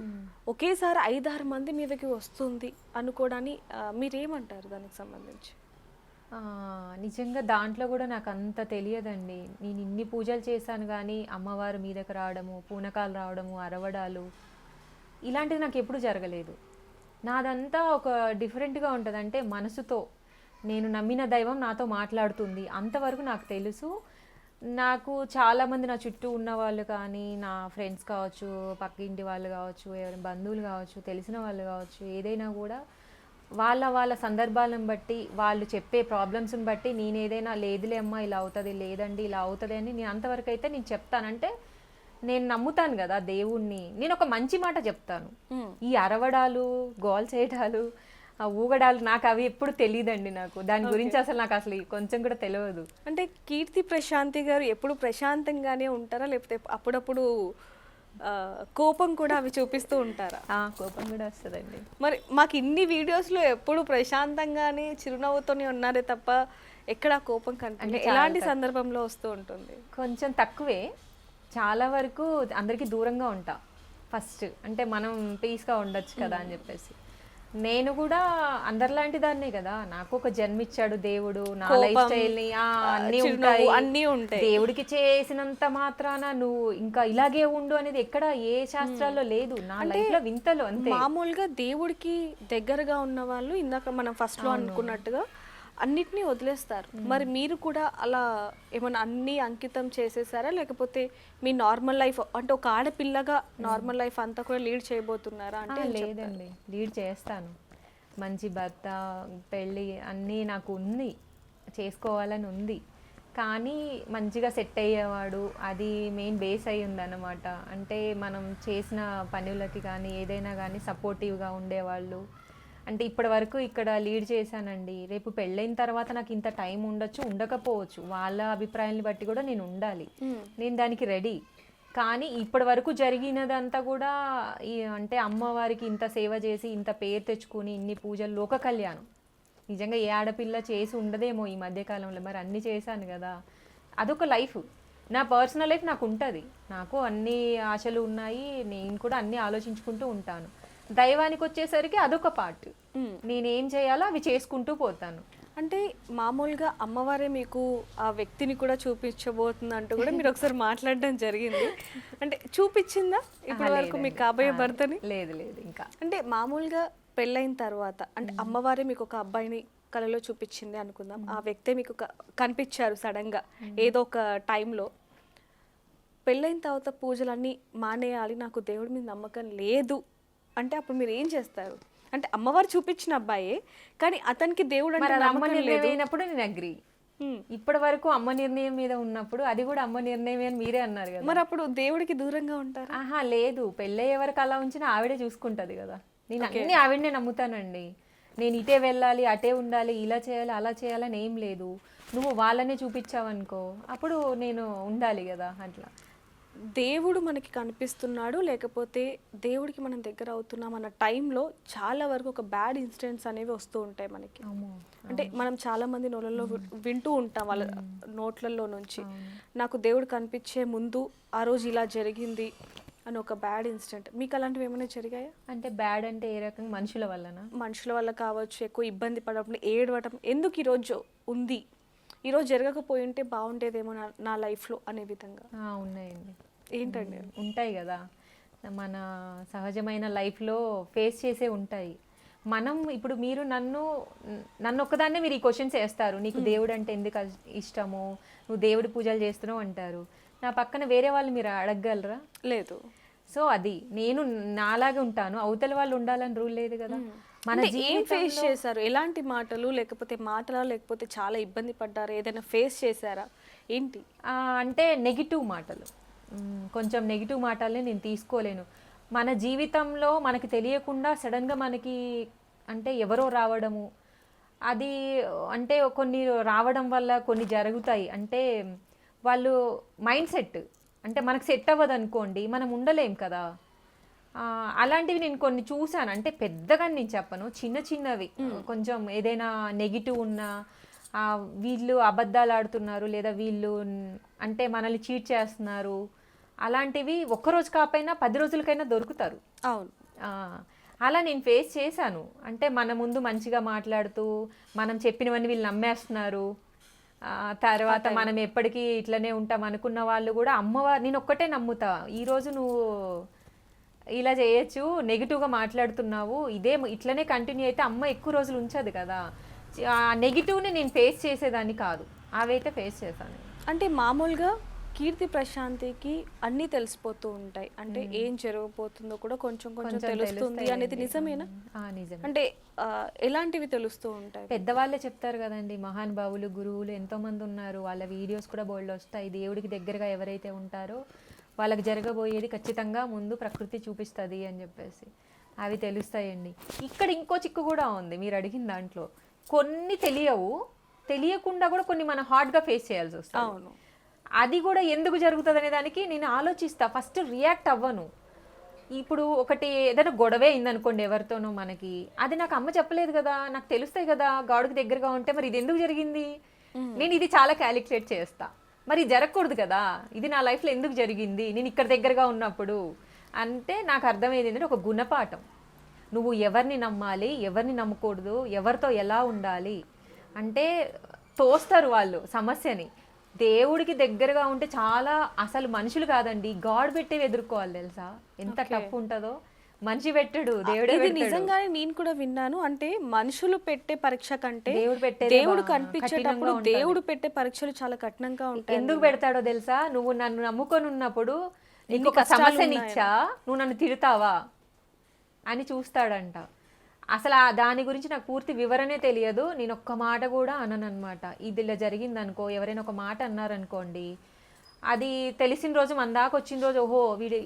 ఒకేసారి 5-6 మంది మీదకి వస్తుంది అనుకోవడాన్ని మీరేమంటారు దానికి సంబంధించి? నిజంగా దాంట్లో కూడా నాకు అంత తెలియదండి. నేను ఇన్ని పూజలు చేశాను కానీ అమ్మవారి మీదకి రావడము, పూనకాలు రావడము, అరవడాలు ఇలాంటివి నాకు ఎప్పుడు జరగలేదు. నాదంతా ఒక డిఫరెంట్గా ఉంటుంది. అంటే మనసుతో నేను నమ్మిన దైవం నాతో మాట్లాడుతుంది అంతవరకు నాకు తెలుసు. నాకు చాలామంది నా చుట్టూ ఉన్న వాళ్ళు కానీ, నా ఫ్రెండ్స్ కావచ్చు, పక్కింటి వాళ్ళు కావచ్చు, ఎవరైనా బంధువులు కావచ్చు, తెలిసిన వాళ్ళు కావచ్చు, ఏదైనా కూడా వాళ్ళ సందర్భాలను బట్టి, వాళ్ళు చెప్పే ప్రాబ్లమ్స్ని బట్టి నేను ఏదైనా లేదులే అమ్మా ఇలా అవుతుంది, లేదండి ఇలా అవుతుంది అని నేను అంతవరకు అయితే నేను చెప్తానంటే నేను నమ్ముతాను కదా దేవుణ్ణి. నేను ఒక మంచి మాట చెప్తాను. ఈ అరవడాలు, గోల్ చేయడాలు, ఊగడాలు నాకు అవి ఎప్పుడు తెలియదండి. నాకు దాని గురించి అసలు కొంచెం కూడా తెలియదు. అంటే కీర్తి ప్రశాంతి గారు ఎప్పుడు ప్రశాంతంగానే ఉంటారా, లేకపోతే అప్పుడప్పుడు కోపం కూడా అవి చూపిస్తూ ఉంటారా? కోపం కూడా వస్తుందండి. మరి మాకు ఇన్ని వీడియోస్లో ఎప్పుడు ప్రశాంతంగానే చిరునవ్వుతోనే ఉన్నారే తప్ప ఎక్కడ కోపం కనిపించే, ఎలాంటి సందర్భంలో వస్తూ ఉంటుంది? కొంచెం తక్కువే. చాలా వరకు అందరికీ దూరంగా ఉంటా ఫస్ట్. అంటే మనం పీస్గా ఉండొచ్చు కదా అని చెప్పేసి. నేను కూడా అందరిలాంటి దాన్నే కదా, నాకు ఒక జన్మిచ్చాడు దేవుడు, నా లైఫ్ స్టైల్ని అన్నీ ఉంటాయి. దేవుడికి చేసినంత మాత్రాన నువ్వు ఇంకా ఇలాగే ఉండు అనేది ఎక్కడ ఏ శాస్త్రాల్లో లేదు. నా లైఫ్ లో వింతలు అంతే. మామూలుగా దేవుడికి దగ్గరగా ఉన్న వాళ్ళు ఇందాక మనం ఫస్ట్ లో అనుకున్నట్టుగా అన్నిటినీ వదిలేస్తారు. మరి మీరు కూడా అలా ఏమైనా అన్ని అంకితం చేసేసారా, లేకపోతే మీ నార్మల్ లైఫ్ అంటే ఒక ఆడపిల్లగా నార్మల్ లైఫ్ అంతా కూడా లీడ్ చేయబోతున్నారా? అంటే లేదండి, లీడ్ చేస్తాను. మంచి భర్త, పెళ్ళి అన్నీ నాకు ఉంది, చేసుకోవాలని ఉంది. కానీ మంచిగా సెట్ అయ్యేవాడు, అది మెయిన్ బేస్ అయి ఉందన్నమాట. అంటే మనం చేసిన పనులకి కానీ ఏదైనా కానీ సపోర్టివ్గా ఉండేవాళ్ళు. అంటే ఇప్పటి వరకు ఇక్కడ లీడ్ చేశానండి. రేపు పెళ్ళైన తర్వాత నాకు ఇంత టైం ఉండొచ్చు, ఉండకపోవచ్చు. వాళ్ళ అభిప్రాయాన్ని బట్టి కూడా నేను ఉండాలి, నేను దానికి రెడీ. కానీ ఇప్పటి వరకు జరిగినదంతా కూడా అంటే అమ్మవారికి ఇంత సేవ చేసి, ఇంత పేరు తెచ్చుకొని, ఇన్ని పూజలు, లోక కళ్యాణం నిజంగా ఏ ఆడపిల్ల చేసి ఉండదేమో ఈ మధ్యకాలంలో. మరి అన్నీ చేశాను కదా, అదొక లైఫ్. నా పర్సనల్ లైఫ్ నాకు ఉంటుంది, నాకు అన్ని ఆశలు ఉన్నాయి, నేను కూడా అన్నీ ఆలోచించుకుంటూ ఉంటాను. దైవానికి వచ్చేసరికి అదొక పార్ట్, నేనేం చేయాలో అవి చేసుకుంటూ పోతాను. అంటే మామూలుగా అమ్మవారే మీకు ఆ వ్యక్తిని కూడా చూపించబోతుంది అంటూ కూడా మీరు ఒకసారి మాట్లాడడం జరిగింది. అంటే చూపించిందా ఇప్పటి వరకు మీకు కాబోయే భర్తని? లేదు ఇంకా. అంటే మామూలుగా పెళ్ళైన తర్వాత అంటే అమ్మవారే మీకు ఒక అబ్బాయిని కళలో చూపించింది అనుకుందాం, ఆ వ్యక్తే మీకు కనిపించారు సడన్గా ఏదో ఒక టైంలో. పెళ్ళైన తర్వాత పూజలన్నీ మానేయాలి, నాకు దేవుడి మీద నమ్మకం లేదు అంటే అప్పుడు మీరు ఏం చేస్తారు? అంటే అమ్మవారు చూపించిన అబ్బాయే, కానీ అతనికి దేవుడు అంటే అమ్మ నిర్ణయం అయినప్పుడు నేను అగ్రి. ఇప్పటి వరకు అమ్మ నిర్ణయం మీద ఉన్నప్పుడు అది కూడా అమ్మ నిర్ణయం అని మీరే అన్నారు కదా, మరి అప్పుడు దేవుడికి దూరంగా ఉంటారు? లేదు, పెళ్ళయ్యే వరకు అలా ఉంచినా ఆవిడే చూసుకుంటది కదా. నేను అన్ని ఆవిడనే నమ్ముతానండి. నేను ఇటే వెళ్ళాలి, అటే ఉండాలి, ఇలా చేయాలి, అలా చేయాలని ఏం లేదు. నువ్వు వాళ్ళనే చూపించావనుకో అప్పుడు నేను ఉండాలి కదా. అట్లా దేవుడు మనకి కనిపిస్తున్నాడు, లేకపోతే దేవుడికి మనం దగ్గర అవుతున్నాం అన్న టైంలో చాలా వరకు ఒక బ్యాడ్ ఇన్సిడెంట్స్ అనేవి వస్తూ ఉంటాయి మనకి. అంటే మనం చాలా మంది నోళ్ళల్లో వింటూ ఉంటాం వాళ్ళ నోట్లలో నుంచి, నాకు దేవుడు కనిపించే ముందు ఆ రోజు ఇలా జరిగింది అని ఒక బ్యాడ్ ఇన్సిడెంట్. మీకు అలాంటివి ఏమైనా జరిగాయా? అంటే బ్యాడ్ అంటే ఏ రకంగా? మనుషుల వల్లనా? మనుషుల వల్ల కావచ్చు, ఎక్కువ ఇబ్బంది పడడం, ఏడవటం, ఎందుకు ఈరోజు ఉంది, ఈరోజు జరగకపోయి ఉంటే బాగుండేదేమో నా లైఫ్లో అనే విధంగా. ఉన్నాయండి. ఏంటండి? ఉంటాయి కదా, మన సహజమైన లైఫ్లో ఫేస్ చేసే ఉంటాయి. మనం ఇప్పుడు మీరు నన్ను ఒక్కదాన్నే మీరు ఈ క్వశ్చన్స్ వేస్తారు, నీకు దేవుడు అంటే ఎందుకు ఇష్టము, నువ్వు దేవుడి పూజలు చేస్తున్నావు అంటారు. నా పక్కన వేరే వాళ్ళు మీరు అడగగలరా? లేదు. సో అది నేను నాలాగే ఉంటాను, అవతల వాళ్ళు ఉండాలని రూల్ లేదు కదా. మన ఏం ఫేస్ చేశారు? ఎలాంటి మాటలు, లేకపోతే మాటలా, లేకపోతే చాలా ఇబ్బంది పడ్డారు, ఏదైనా ఫేస్ చేశారా ఏంటి? అంటే నెగిటివ్ మాటలు, కొంచెం నెగిటివ్ మాటల్ని నేను తీసుకోలేను. మన జీవితంలో మనకి తెలియకుండా సడన్గా మనకి అంటే ఎవరో రావడము, అది అంటే కొన్ని రావడం వల్ల కొన్ని జరుగుతాయి. అంటే వాళ్ళు మైండ్ సెట్ అంటే మనకు సెట్ అవ్వదు అనుకోండి, మనం ఉండలేం కదా. అలాంటివి నేను కొన్ని చూశాను. అంటే పెద్దగా నేను చెప్పను, చిన్న చిన్నవి కొంచెం ఏదైనా నెగిటివ్ ఉన్నా వీళ్ళు అబద్ధాలు ఆడుతున్నారు లేదా వీళ్ళు అంటే మనల్ని చీట్ చేస్తున్నారు, అలాంటివి ఒక్కరోజు కాకపోయినా 10 రోజులకైనా దొరుకుతారు. అవును. అలా నేను ఫేస్ చేశాను. అంటే మన ముందు మంచిగా మాట్లాడుతూ మనం చెప్పినవన్నీ వీళ్ళు నమ్మేస్తున్నారు, తర్వాత మనం ఎప్పటికీ ఇట్లనే ఉంటాం అనుకున్న వాళ్ళు కూడా అమ్మవారు నేను ఒక్కటే నమ్ముతా, ఈరోజు నువ్వు ఇలా చేయొచ్చు, నెగిటివ్గా మాట్లాడుతున్నావు, ఇట్లనే కంటిన్యూ అయితే అమ్మ ఎక్కువ రోజులు ఉంచదు కదా. ఆ నెగిటివ్ని నేను ఫేస్ చేసేదాన్ని కాదు, అవైతే ఫేస్ చేశాను. అంటే మామూలుగా కీర్తి ప్రశాంతికి అన్నీ తెలిసిపోతూ ఉంటాయి, అంటే ఏం జరగబోతుందో కూడా కొంచెం కొంచెం తెలుస్తుంది అనేది నిజమేనా? నిజం. అంటే ఎలాంటివి తెలుస్తూ ఉంటాయి? పెద్దవాళ్ళే చెప్తారు కదండి, మహానుభావులు గురువులు ఎంతో మంది ఉన్నారు, వాళ్ళ వీడియోస్ కూడా బోల్డ్ వస్తాయి. దేవుడికి దగ్గరగా ఎవరైతే ఉంటారో వాళ్ళకి జరగబోయేది ఖచ్చితంగా ముందు ప్రకృతి చూపిస్తుంది అని చెప్పేసి అవి తెలుస్తాయండి. ఇక్కడ ఇంకో చిక్కు కూడా ఉంది మీరు అడిగిన దాంట్లో. కొన్ని తెలియకుండా కూడా కొన్ని మనం హార్డ్గా ఫేస్ చేయాల్సి వస్తుంది. అవును. అది కూడా ఎందుకు జరుగుతుంది అనే దానికి నేను ఆలోచిస్తా, ఫస్ట్ రియాక్ట్ అవ్వను. ఇప్పుడు ఒకటి ఏదైనా గొడవే అయిందనుకోండి ఎవరితోనో మనకి, అది నాకు అమ్మ చెప్పలేదు కదా, నాకు తెలుస్తాయి కదా గాడుకి దగ్గరగా ఉంటే, మరి ఇది ఎందుకు జరిగింది, నేను ఇది చాలా క్యాలిక్యులేట్ చేస్తా. మరి జరగకూడదు కదా, ఇది నా లైఫ్లో ఎందుకు జరిగింది నేను ఇక్కడ దగ్గరగా ఉన్నప్పుడు అంటే నాకు అర్థమయ్యేది ఏంటంటే ఒక గుణపాఠం. నువ్వు ఎవరిని నమ్మాలి, ఎవరిని నమ్మకూడదు, ఎవరితో ఎలా ఉండాలి అంటే తోస్తారు వాళ్ళు సమస్యని. దేవుడికి దగ్గరగా ఉంటే చాలా అసలు మనుషులు కాదండి గాడ్ పెట్టేవి ఎదుర్కోవాలి తెలుసా, ఎంత టఫ్ ఉంటుందో. మనిషి పెట్టడు, దేవుడే పెట్టాడు. నిజంగానే నేను కూడా విన్నాను. అంటే మనుషులు పెట్టే పరీక్ష కంటే దేవుడు దేవుడు కనిపించేటప్పుడు దేవుడు పెట్టే పరీక్షలు చాలా కఠినంగా ఉంటాయి. ఎందుకు పెడతాడో తెలుసా, నువ్వు నన్ను నమ్ముకొని ఉన్నప్పుడు నీకు ఒక సమస్యనిచ్చా, నువ్వు నన్ను తిడతావా అని చూస్తాడంట. అసలు దాని గురించి నాకు పూర్తి వివరణే తెలియదు, నేను ఒక్క మాట కూడా అనను అనమాట. ఇది ఇలా జరిగిందనుకో, ఎవరైనా ఒక మాట అన్నారనుకోండి, అది తెలిసిన రోజు మన దాకా వచ్చిన రోజు ఓహో వీళ్ళు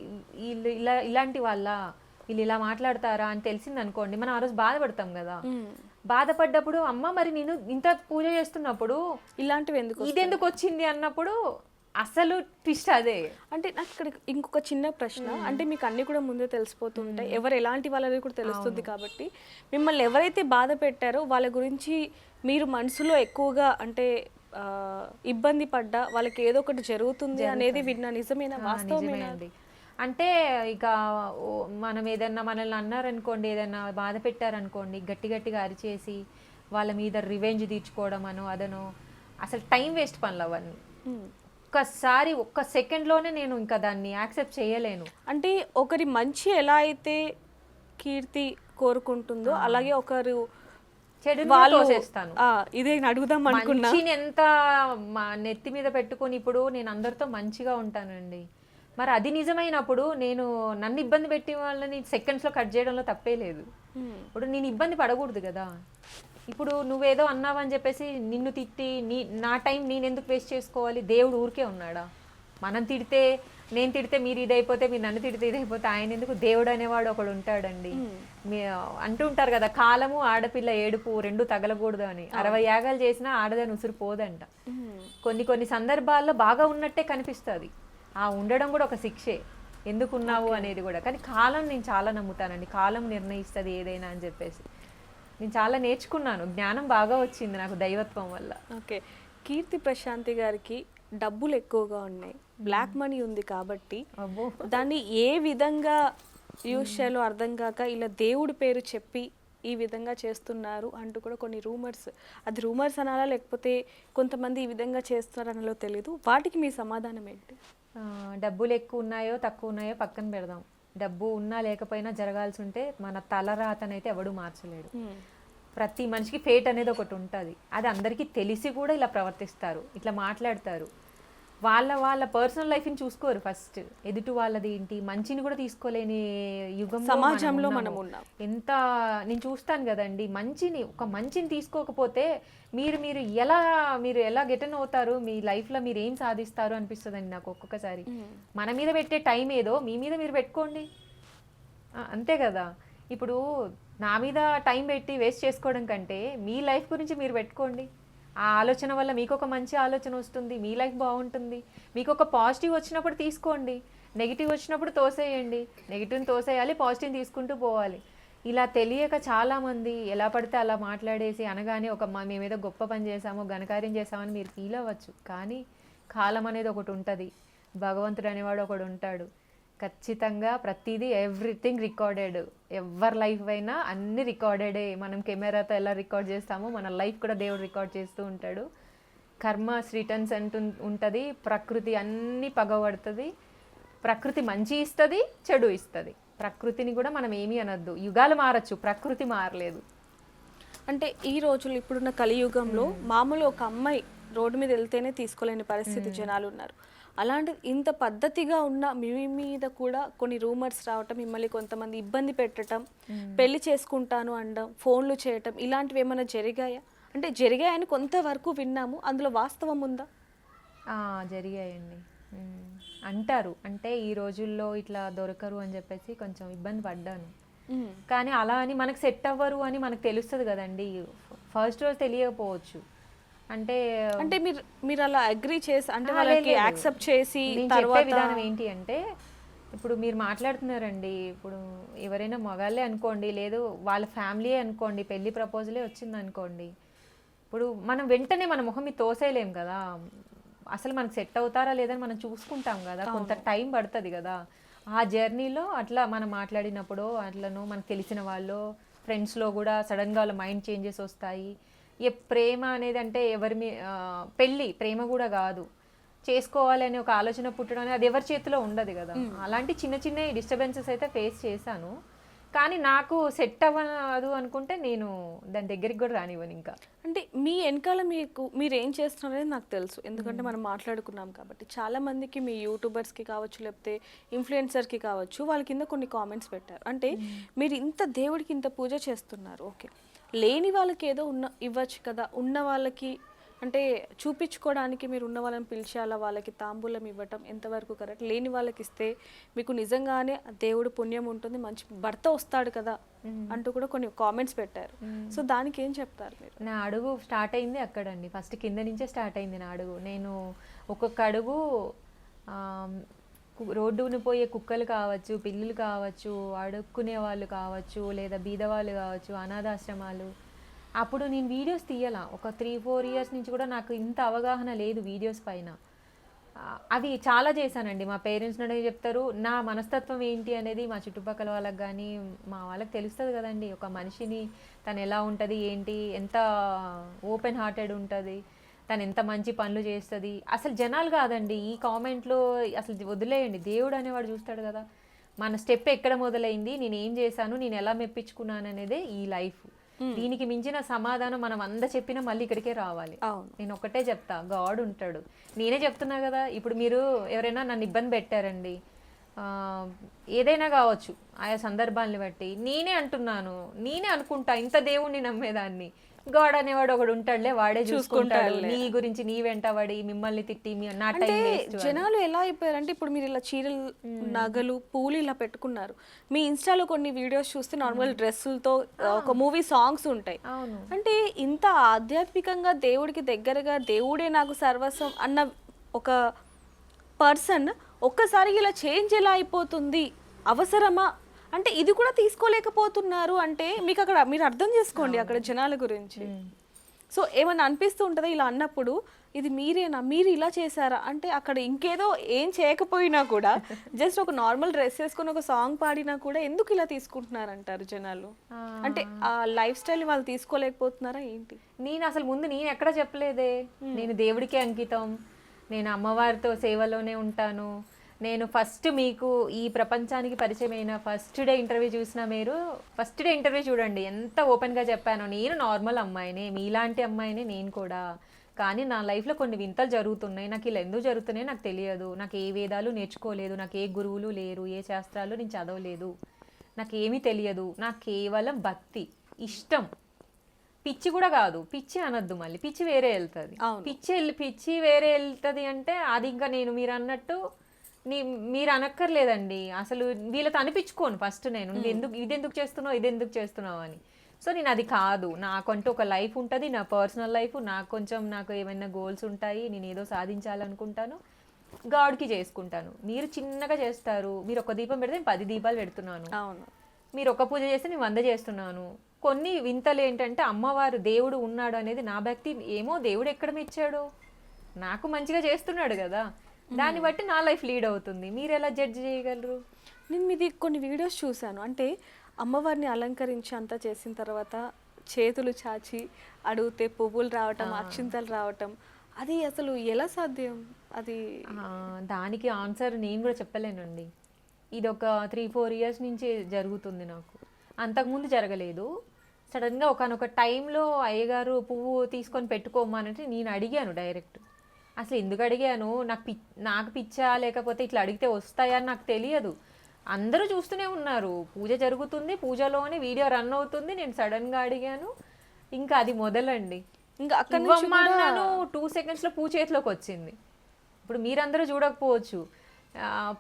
ఇలాంటి వాళ్ళ, వీళ్ళు ఇలా మాట్లాడతారా అని తెలిసింది అనుకోండి, మనం ఆ రోజు బాధపడతాం కదా. బాధపడ్డప్పుడు అమ్మ మరి నేను ఇంత పూజ చేస్తున్నప్పుడు ఇలాంటివి ఇదెందుకు వచ్చింది అన్నప్పుడు అసలు ట్విస్ట్ అదే. అంటే నాకు ఇక్కడ ఇంకొక చిన్న ప్రశ్న, అంటే మీకు అన్ని కూడా ముందే తెలిసిపోతుంటాయి, ఎవరు ఎలాంటి వాళ్ళని కూడా తెలుస్తుంది కాబట్టి మిమ్మల్ని ఎవరైతే బాధ పెట్టారో వాళ్ళ గురించి మీరు మనసులో ఎక్కువగా అంటే ఇబ్బంది పడ్డా వాళ్ళకి ఏదో ఒకటి జరుగుతుంది అనేది విన్నా, నిజమేనా, వాస్తవమేనా? అంటే ఇక మనం ఏదన్నా మనల్ని అన్నారనుకోండి, ఏదన్నా బాధ పెట్టారనుకోండి, గట్టిగా అరిచేసి వాళ్ళ మీద రివెంజ్ తీర్చుకోవడం అనో అదనో అసలు టైం వేస్ట్ పనులు అవన్నీ. ఒక్క సెకండ్లోనే నేను ఇంకా దాన్ని యాక్సెప్ట్ చేయలేను. అంటే ఒకరి మంచి ఎలా అయితే కీర్తి కోరుకుంటుందో అలాగే ఒకరు చెడు చేస్తాను. ఇదే అడుగుదాం అనుకున్నా, ఎంత నెత్తి మీద పెట్టుకొని ఇప్పుడు నేను అందరితో మంచిగా ఉంటానండి, మరి అది నిజమైనప్పుడు నేను నన్ను ఇబ్బంది పెట్టి వాళ్ళని సెకండ్స్లో కట్ చేయడంలో తప్పే లేదు. ఇప్పుడు నేను ఇబ్బంది పడకూడదు కదా. ఇప్పుడు నువ్వేదో అన్నావని చెప్పేసి నిన్ను తిట్టి నా టైం నేను ఎందుకు వేస్ట్ చేసుకోవాలి? దేవుడు ఊరికే ఉన్నాడా? మనం తిడితే, నేను తిడితే మీరు ఇదైపోతే, మీరు నన్ను తిడితే ఇదైపోతే ఆయన ఎందుకు? దేవుడు అనేవాడు ఒకడు ఉంటాడండి. అంటూ ఉంటారు కదా, కాలము ఆడపిల్ల ఏడుపు రెండు తగలకూడదు అని. 60 యాగాలు చేసినా ఆడదని ఉసురు పోదంట. కొన్ని సందర్భాల్లో బాగా ఉన్నట్టే కనిపిస్తుంది, ఆ ఉండడం కూడా ఒక శిక్షే, ఎందుకు ఉన్నావు అనేది కూడా. కానీ కాలం నేను చాలా నమ్ముతానండి, కాలం నిర్ణయిస్తుంది ఏదైనా అని చెప్పేసి నేను చాలా నేర్చుకున్నాను, జ్ఞానం బాగా వచ్చింది నాకు దైవత్వం వల్ల. ఓకే, కీర్తి ప్రశాంతి గారికి డబ్బులు ఎక్కువగా ఉన్నాయి, బ్లాక్ మనీ ఉంది కాబట్టి దాన్ని ఏ విధంగా యూజ్ చేయాలో అర్థం కాక ఇలా దేవుడి పేరు చెప్పి ఈ విధంగా చేస్తున్నారు అంటూ కూడా కొన్ని రూమర్స్, అది రూమర్స్ అనాలా లేకపోతే కొంతమంది ఈ విధంగా చేస్తున్నారు అనాలో తెలీదు, వాటికి మీ సమాధానం ఏంటి? డబ్బులు ఎక్కువ ఉన్నాయో తక్కువ ఉన్నాయో పక్కన పెడదాం, డబ్బు ఉన్నా లేకపోయినా జరగాల్సి ఉంటే మన తలరాతనైతే ఎవడు మార్చలేడు. ప్రతి మనిషికి ఫేట్ అనేది ఒకటి ఉంటుంది, అది అందరికీ తెలిసి కూడా ఇలా ప్రవర్తిస్తారు, ఇట్లా మాట్లాడతారు. వాళ్ళ పర్సనల్ లైఫ్ని చూసుకోరు ఫస్ట్. ఎదుటి వాళ్ళది ఏంటి మంచిని కూడా తీసుకోలేని యుగం సమాజంలో మనం ఉన్నాం. ఎంత నేను చూస్తాను కదండి, ఒక మంచిని తీసుకోకపోతే మీరు ఎలా గెటన్ అవుతారు, మీ లైఫ్లో మీరు ఏం సాధిస్తారు అనిపిస్తుందండి నాకు ఒక్కొక్కసారి. మన మీద పెట్టే టైం ఏదో మీ మీద మీరు పెట్టుకోండి, అంతే కదా. ఇప్పుడు నా మీద టైం పెట్టి వేస్ట్ చేసుకోవడం కంటే మీ లైఫ్ గురించి మీరు పెట్టుకోండి. ఆ ఆలోచన వల్ల మీకు ఒక మంచి ఆలోచన వస్తుంది, మీ లైఫ్ బాగుంటుంది. మీకు ఒక పాజిటివ్ వచ్చినప్పుడు తీసుకోండి, నెగిటివ్ వచ్చినప్పుడు తోసేయండి. నెగిటివ్ని తోసేయాలి, పాజిటివ్ని తీసుకుంటూ పోవాలి. ఇలా తెలియక చాలామంది ఎలా పడితే అలా మాట్లాడేసి అనగానే మేమేదో గొప్ప పని చేసామో ఘనకార్యం చేసామని మీరు ఫీల్ అవ్వచ్చు. కానీ కాలం అనేది ఒకటి ఉంటుంది, భగవంతుడు అనేవాడు ఒకడు ఉంటాడు. ఖచ్చితంగా ప్రతిదీ ఎవ్రీథింగ్ రికార్డెడ్. ఎవరి లైఫ్ అయినా అన్ని రికార్డెడే. మనం కెమెరాతో ఎలా రికార్డ్ చేస్తామో మన లైఫ్ కూడా దేవుడు రికార్డ్ చేస్తూ ఉంటాడు. కర్మస్ రిటర్న్స్ అంటూ ఉంటుంది. ప్రకృతి అన్నీ పగబడుతుంది. ప్రకృతి మంచి ఇస్తుంది, చెడు ఇస్తుంది. ప్రకృతిని కూడా మనం ఏమీ అనొద్దు. యుగాలు మారచ్చు, ప్రకృతి మారలేదు. అంటే ఈ రోజులు ఇప్పుడున్న కలియుగంలో మామూలు ఒక అమ్మాయి రోడ్డు మీద వెళ్తేనే తీసుకోలేని పరిస్థితి జనాలు ఉన్నారు. అలాంటి ఇంత పద్ధతిగా ఉన్న మీ మీద కూడా కొన్ని రూమర్స్ రావటం, మిమ్మల్ని కొంతమంది ఇబ్బంది పెట్టడం, పెళ్లి చేసుకుంటాను అనడం, ఫోన్లు చేయటం, ఇలాంటివి ఏమైనా జరిగాయా? అంటే జరిగాయని కొంతవరకు విన్నాము, అందులో వాస్తవం ఉందా? జరిగాయండి అంటారు. అంటే ఈ రోజుల్లో ఇట్లా దొరకరు అని చెప్పేసి కొంచెం ఇబ్బంది పడ్డాను. కానీ అలా అని మనకు సెట్ అవ్వరు అని మనకు తెలుస్తుంది కదండి. ఫస్ట్ రోజు తెలియకపోవచ్చు. అంటే మీరు అలా అగ్రీ చేసి అంటే వాళ్ళకి యాక్సెప్ట్ చేసి తర్వాత విధానం ఏంటి అంటే, ఇప్పుడు మీరు మాట్లాడుతున్నారండి, ఇప్పుడు ఎవరైనా మగాళ్ళే అనుకోండి, లేదు వాళ్ళ ఫ్యామిలీ అనుకోండి, పెళ్లి ప్రపోజలే వచ్చింది అనుకోండి, ఇప్పుడు మనం వెంటనే మన మొహం మీద తోసేయలేం కదా. అసలు మనకు సెట్ అవుతారా లేదని మనం చూసుకుంటాం కదా, కొంత టైం పడుతుంది కదా. ఆ జర్నీలో అట్లా మనం మాట్లాడినప్పుడు అట్లను మనకు తెలిసిన వాళ్ళు ఫ్రెండ్స్లో కూడా సడన్గా వాళ్ళ మైండ్ చేంజెస్ వస్తాయి. ప్రేమ అనేది అంటే పెళ్ళి ప్రేమ కూడా కాదు, చేసుకోవాలి అనే ఒక ఆలోచన పుట్టడం అనేది అది ఎవరి చేతిలో ఉండదు కదా. అలాంటి చిన్న చిన్న డిస్టర్బెన్సెస్ అయితే ఫేస్ చేశాను. కానీ నాకు సెట్ అవ్వదు అనుకుంటే నేను దాని దగ్గరికి కూడా రానివ్వను. ఇంకా అంటే మీ వెనకాల మీరు ఏం చేస్తున్నారు అనేది నాకు తెలుసు, ఎందుకంటే మనం మాట్లాడుకున్నాం కాబట్టి. చాలా మందికి మీ యూట్యూబర్స్కి కావచ్చు, లేకపోతే ఇన్ఫ్లుయెన్సర్కి కావచ్చు, వాళ్ళ కింద కొన్ని కామెంట్స్ పెట్టారు. అంటే మీరు ఇంత దేవుడికి ఇంత పూజ చేస్తున్నారు, ఓకే, లేని వాళ్ళకి ఏదో ఇవ్వచ్చు కదా, ఉన్న వాళ్ళకి అంటే చూపించుకోవడానికి మీరు ఉన్న వాళ్ళని పిలిచి అలా వాళ్ళకి తాంబూలం ఇవ్వటం ఎంతవరకు కరెక్ట్? లేని వాళ్ళకి ఇస్తే మీకు నిజంగానే దేవుడు పుణ్యం ఉంటుంది, మంచి భర్త వస్తాడు కదా అంటూ కూడా కొన్ని కామెంట్స్ పెట్టారు. సో దానికి ఏం చెప్తారు మీరు? నా అడుగు స్టార్ట్ అయింది అక్కడండి, ఫస్ట్ కింద నుంచే స్టార్ట్ అయింది నా అడుగు. నేను ఒక్కొక్క అడుగు రోడ్డును పోయే కుక్కలు కావచ్చు, పిల్లులు కావచ్చు, అడుక్కునే వాళ్ళు కావచ్చు, లేదా బీదవాళ్ళు కావచ్చు, అనాథాశ్రమాలు. అప్పుడు నేను వీడియోస్ తీయాల ఒక 3-4 ఇయర్స్ నుంచి కూడా నాకు ఇంత అవగాహన లేదు వీడియోస్ పైన. అవి చాలా చేశానండి. మా పేరెంట్స్ నన్ను చెప్తారు, నా మనస్తత్వం ఏంటి అనేది మా చుట్టుపక్కల వాళ్ళకి కానీ మా వాళ్ళకి తెలుస్తుంది కదండి. ఒక మనిషిని తను ఎలా ఉంటుంది ఏంటి, ఎంత ఓపెన్ హార్టెడ్ ఉంటుంది, తను ఎంత మంచి పనులు చేస్తుంది. అసలు జనాలు కాదండి ఈ కామెంట్లో, అసలు వదిలేయండి, దేవుడు అనేవాడు చూస్తాడు కదా. మన స్టెప్ ఎక్కడ మొదలైంది, నేను ఏం చేశాను, నేను ఎలా మెప్పించుకున్నాను అనేదే ఈ లైఫ్. దీనికి మించిన సమాధానం మనం చెప్పినా మళ్ళీ ఇక్కడికే రావాలి. నేను ఒకటే చెప్తా, గాడ్ ఉంటాడు. నేనే చెప్తున్నా కదా, ఇప్పుడు మీరు ఎవరైనా నన్ను ఇబ్బంది పెట్టారండి, ఏదైనా కావచ్చు ఆయా సందర్భాలను బట్టి, నేనే అనుకుంటా ఇంత దేవుణ్ణి నమ్మేదాన్ని, గాడ్ అనేవాడు ఒకడు ఉంటాడులే, వాడే చూసుకుంటాడు, నీ గురించి నీ వెంటబడి మిమ్మల్ని తిట్టి నా టైం వేస్ట్. జనాలు ఎలా అయిపోయారంటే, ఇప్పుడు మీరు ఇలా చీరలు, నగలు, పూలు ఇలా పెట్టుకున్నారు, మీ ఇన్స్టాలో కొన్ని వీడియోస్ చూస్తే నార్మల్ డ్రెస్సులతో ఒక మూవీ సాంగ్స్ ఉంటాయి. అంటే ఇంత ఆధ్యాత్మికంగా దేవుడికి దగ్గరగా, దేవుడే నాకు సర్వస్వం అన్న ఒక పర్సన్ ఒక్కసారి ఇలా చేంజ్ ఎలా అయిపోతుంది, అవసరమా? అంటే ఇది కూడా తీసుకోలేకపోతున్నారు అంటే మీకు అక్కడ మీరు అర్థం చేసుకోండి అక్కడ జనాల గురించి. సో ఏమన్నా అనిపిస్తూ ఉంటుందా ఇలా అన్నప్పుడు, ఇది మీరేనా, మీరు ఇలా చేశారా అంటే? అక్కడ ఇంకేదో ఏం చేయకపోయినా కూడా జస్ట్ ఒక నార్మల్ డ్రెస్ వేసుకొని ఒక సాంగ్ పాడినా కూడా ఎందుకు ఇలా తీసుకుంటున్నారంటారు జనాలు? అంటే ఆ లైఫ్ స్టైల్ వాళ్ళు తీసుకోలేకపోతున్నారా ఏంటి? నేను అసలు నేను ఎక్కడ చెప్పలేదే, నేను దేవుడికే అంకితం, నేను అమ్మవారితో సేవలోనే ఉంటాను, నేను ఫస్ట్ మీకు ఈ ప్రపంచానికి పరిచయమైన ఫస్ట్ డే ఇంటర్వ్యూ చూసిన మీరు ఫస్ట్ డే ఇంటర్వ్యూ చూడండి ఎంత ఓపెన్గా చెప్పాను. నేను నార్మల్ అమ్మాయినే, మీలాంటి అమ్మాయినే నేను కూడా, కానీ నా లైఫ్లో కొన్ని వింతలు జరుగుతున్నాయి, నాకు ఇలా ఎందుకు జరుగుతున్నాయి నాకు తెలియదు, నాకు ఏ వేదాలు నేర్చుకోలేదు, నాకు ఏ గురువులు లేరు, ఏ శాస్త్రాలు నేను చదవలేదు, నాకు ఏమీ తెలియదు, నాకు కేవలం భక్తి ఇష్టం. పిచ్చి కూడా కాదు, పిచ్చి అనొద్దు, మళ్ళీ పిచ్చి వేరే వెళ్తుంది. పిచ్చి వేరే వెళ్తుంది అంటే అది ఇంకా నేను మీరు అన్నట్టు మీరు అనక్కర్లేదండి, అసలు వీళ్ళతో అనిపించుకోను ఫస్ట్ నేను, నువ్వు ఎందుకు ఇది ఎందుకు చేస్తున్నావు అని. సో నేను అది కాదు, నాకంటూ ఒక లైఫ్ ఉంటుంది, నా పర్సనల్ లైఫ్, నాకు ఏమైనా గోల్స్ ఉంటాయి, నేను ఏదో సాధించాలనుకుంటాను, గాడ్కి చేసుకుంటాను. మీరు చిన్నగా చేస్తారు, మీరు ఒక దీపం పెడితే నేను 10 దీపాలు పెడుతున్నాను, మీరు ఒక పూజ చేస్తే నేను 100 చేస్తున్నాను. కొన్ని వింతలు ఏంటంటే అమ్మవారు దేవుడు ఉన్నాడు అనేది నా భక్తి, ఏమో దేవుడు ఎక్కడ మెచ్చాడు, నాకు మంచిగా చేస్తున్నాడు కదా, దాన్ని బట్టి నా లైఫ్ లీడ్ అవుతుంది. మీరు ఎలా జడ్జ్ చేయగలరు? నేను మీది కొన్ని వీడియోస్ చూశాను, అంటే అమ్మవారిని అలంకరించి అంతా చేసిన తర్వాత చేతులు చాచి అడిగితే పువ్వులు రావటం, అక్షింతలు రావటం, అది అసలు ఎలా సాధ్యం? అది దానికి ఆన్సర్ నేను కూడా చెప్పలేనండి. ఇది ఒక 3-4 ఇయర్స్ నుంచి జరుగుతుంది నాకు, అంతకుముందు జరగలేదు. సడన్గా ఒకనొక టైంలో అయ్యగారు పువ్వు తీసుకొని పెట్టుకోమనంటే నేను అడిగాను డైరెక్ట్. అసలు ఎందుకు అడిగాను, నాకు పిచ్చా లేకపోతే ఇట్లా అడిగితే వస్తాయా అని నాకు తెలియదు. అందరూ చూస్తూనే ఉన్నారు, పూజ జరుగుతుంది, పూజలోనే వీడియో రన్ అవుతుంది, నేను సడన్గా అడిగాను, ఇంకా అది మొదలండి. ఇంకా అక్కడ 2 సెకండ్స్లో పూ చేతిలోకి వచ్చింది. ఇప్పుడు మీరందరూ చూడకపోవచ్చు,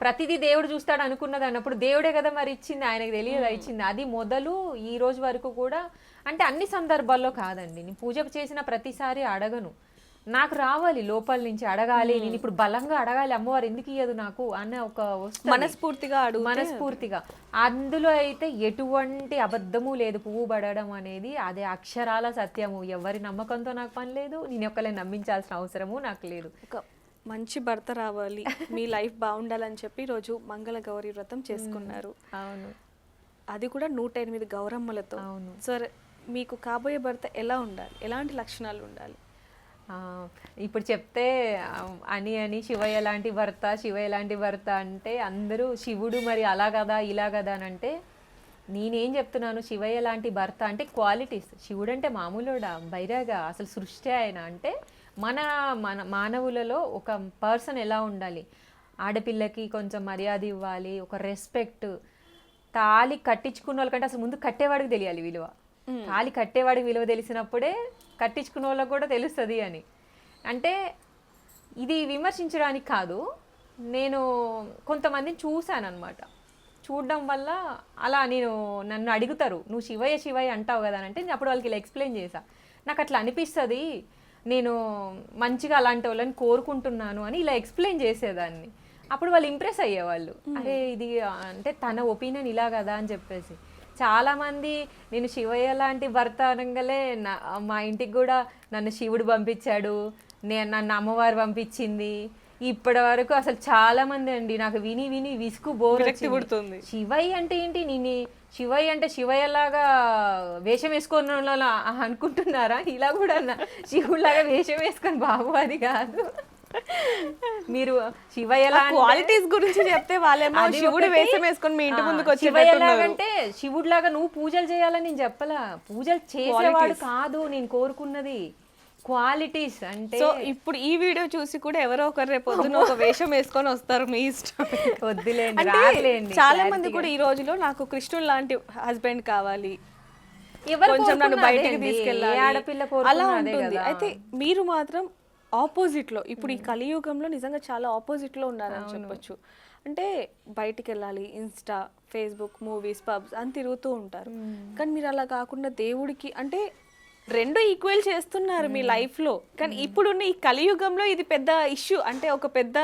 ప్రతిదీ దేవుడు చూస్తాడు అనుకున్నది అన్నప్పుడు దేవుడే కదా మరి ఇచ్చింది, ఆయనకు తెలియదా ఇచ్చింది. అది మొదలు ఈ రోజు వరకు కూడా, అంటే అన్ని సందర్భాల్లో కాదండి, నేను పూజ చేసిన ప్రతిసారి అడగను, నాకు రావాలి లోపల నుంచి, అడగాలి, నేను ఇప్పుడు బలంగా అడగాలి, అమ్మవారు ఎందుకు ఇయ్యదు నాకు అన్న ఒక మనస్ఫూర్తిగా. అందులో అయితే ఎటువంటి అబద్ధము లేదు, పువ్వు పడడం అనేది అదే అక్షరాల సత్యము. ఎవరి నమ్మకంతో నాకు పని లేదు, నేను ఒక్కలే నమ్మించాల్సిన అవసరము నాకు లేదు. మంచి భర్త రావాలి, మీ లైఫ్ బాగుండాలని చెప్పి రోజు మంగళ గౌరీ వ్రతం చేసుకున్నారు. అవును, అది కూడా 108 గౌరమ్మలతో. అవును. సరే, మీకు కాబోయే భర్త ఎలా ఉండాలి, ఎలాంటి లక్షణాలు ఉండాలి? ఇప్పుడు చెప్తే అని శివయ్య లాంటి భర్త అంటే అందరూ శివుడు మరి అలా కదా ఇలా కదా అని అంటే, నేనేం చెప్తున్నాను, శివయ్య లాంటి భర్త అంటే క్వాలిటీస్. శివుడు అంటే మామూలుడా, బైరాగా, అసలు సృష్టి ఆయన. అంటే మన మానవులలో ఒక పర్సన్ ఎలా ఉండాలి, ఆడపిల్లకి కొంచెం మర్యాద ఇవ్వాలి, ఒక రెస్పెక్ట్. తాళి కట్టించుకున్న వాళ్ళకంటే అసలు ముందు కట్టేవాడికి తెలియాలి విలువ. తాళి కట్టేవాడికి విలువ తెలిసినప్పుడే కట్టించుకున్న వాళ్ళకి కూడా తెలుస్తుంది అని. అంటే ఇది విమర్శించడానికి కాదు, నేను కొంతమందిని చూశాను అనమాట. చూడడం వల్ల అలా నన్ను అడుగుతారు, నువ్వు శివయ్య అంటావు కదా అంటే, నేను అప్పుడు వాళ్ళకి ఇలా ఎక్స్ప్లెయిన్ చేశా, నాకు అట్లా అనిపిస్తుంది, నేను మంచిగా అలాంటి వాళ్ళని కోరుకుంటున్నాను అని ఇలా ఎక్స్ప్లెయిన్ చేసేదాన్ని. అప్పుడు వాళ్ళు ఇంప్రెస్ అయ్యేవాళ్ళు, అరే ఇది అంటే తన ఒపీనియన్ ఇలా కదా అని చెప్పేసి. చాలామంది నేను శివయ్య లాంటి భర్త అనగానే మా ఇంటికి కూడా నన్ను శివుడు పంపించాడు, నన్ను అమ్మవారు పంపించింది. ఇప్పటి వరకు అసలు చాలా మంది అండి నాకు విని విసుగు బోర్ పుడుతుంది. శివయ్య అంటే ఏంటి, నేను శివయ్య అంటే శివయ్యలాగా వేషం వేసుకొని అనుకుంటున్నారా? ఇలా కూడా శివుడిలాగా వేషం వేసుకొని బాబు అది కాదు. మీరు శివయ్య క్వాలిటీస్ గురించి చెప్తే వాళ్ళేమో శివుడు వేషం వేసుకొని మీ ఇంటి ముందుకు వచ్చి శివయ్యలాగంటే శివుడిలాగా నువ్వు పూజలు చేయాలని నేను చెప్పలా, పూజలు చేసేవాడు కాదు నేను కోరుకున్నది, క్వాలిటీస్. అంటే సో ఇప్పుడు ఈ వీడియో చూసి కూడా ఎవరో ఒకరు రేపు పొద్దున ఒక వేషం వేసుకొని వస్తారు, మీ ఇష్టం. వద్దులేండి. చాలా మంది కూడా ఈ రోజులో నాకు కృష్ణుడు లాంటి హస్బెండ్ కావాలి, కొంచెం నన్ను బయటికి తీసుకెళ్ళాలి, అలా ఉంటుంది. అయితే మీరు మాత్రం ఆపోజిట్ లో, ఇప్పుడు ఈ కలియుగంలో నిజంగా చాలా ఆపోజిట్ లో ఉన్నారని చెప్పొచ్చు. అంటే బయటికి వెళ్ళాలి, ఇన్స్టా, ఫేస్బుక్, మూవీస్, పబ్స్ అని తిరుగుతూ ఉంటారు. కానీ మీరు అలా కాకుండా దేవుడికి అంటే 2 ఈక్వల్ చేస్తున్నారు మీ లైఫ్ లో. కానీ ఇప్పుడున్న ఈ కలియుగంలో ఇది పెద్ద ఇష్యూ, అంటే ఒక పెద్ద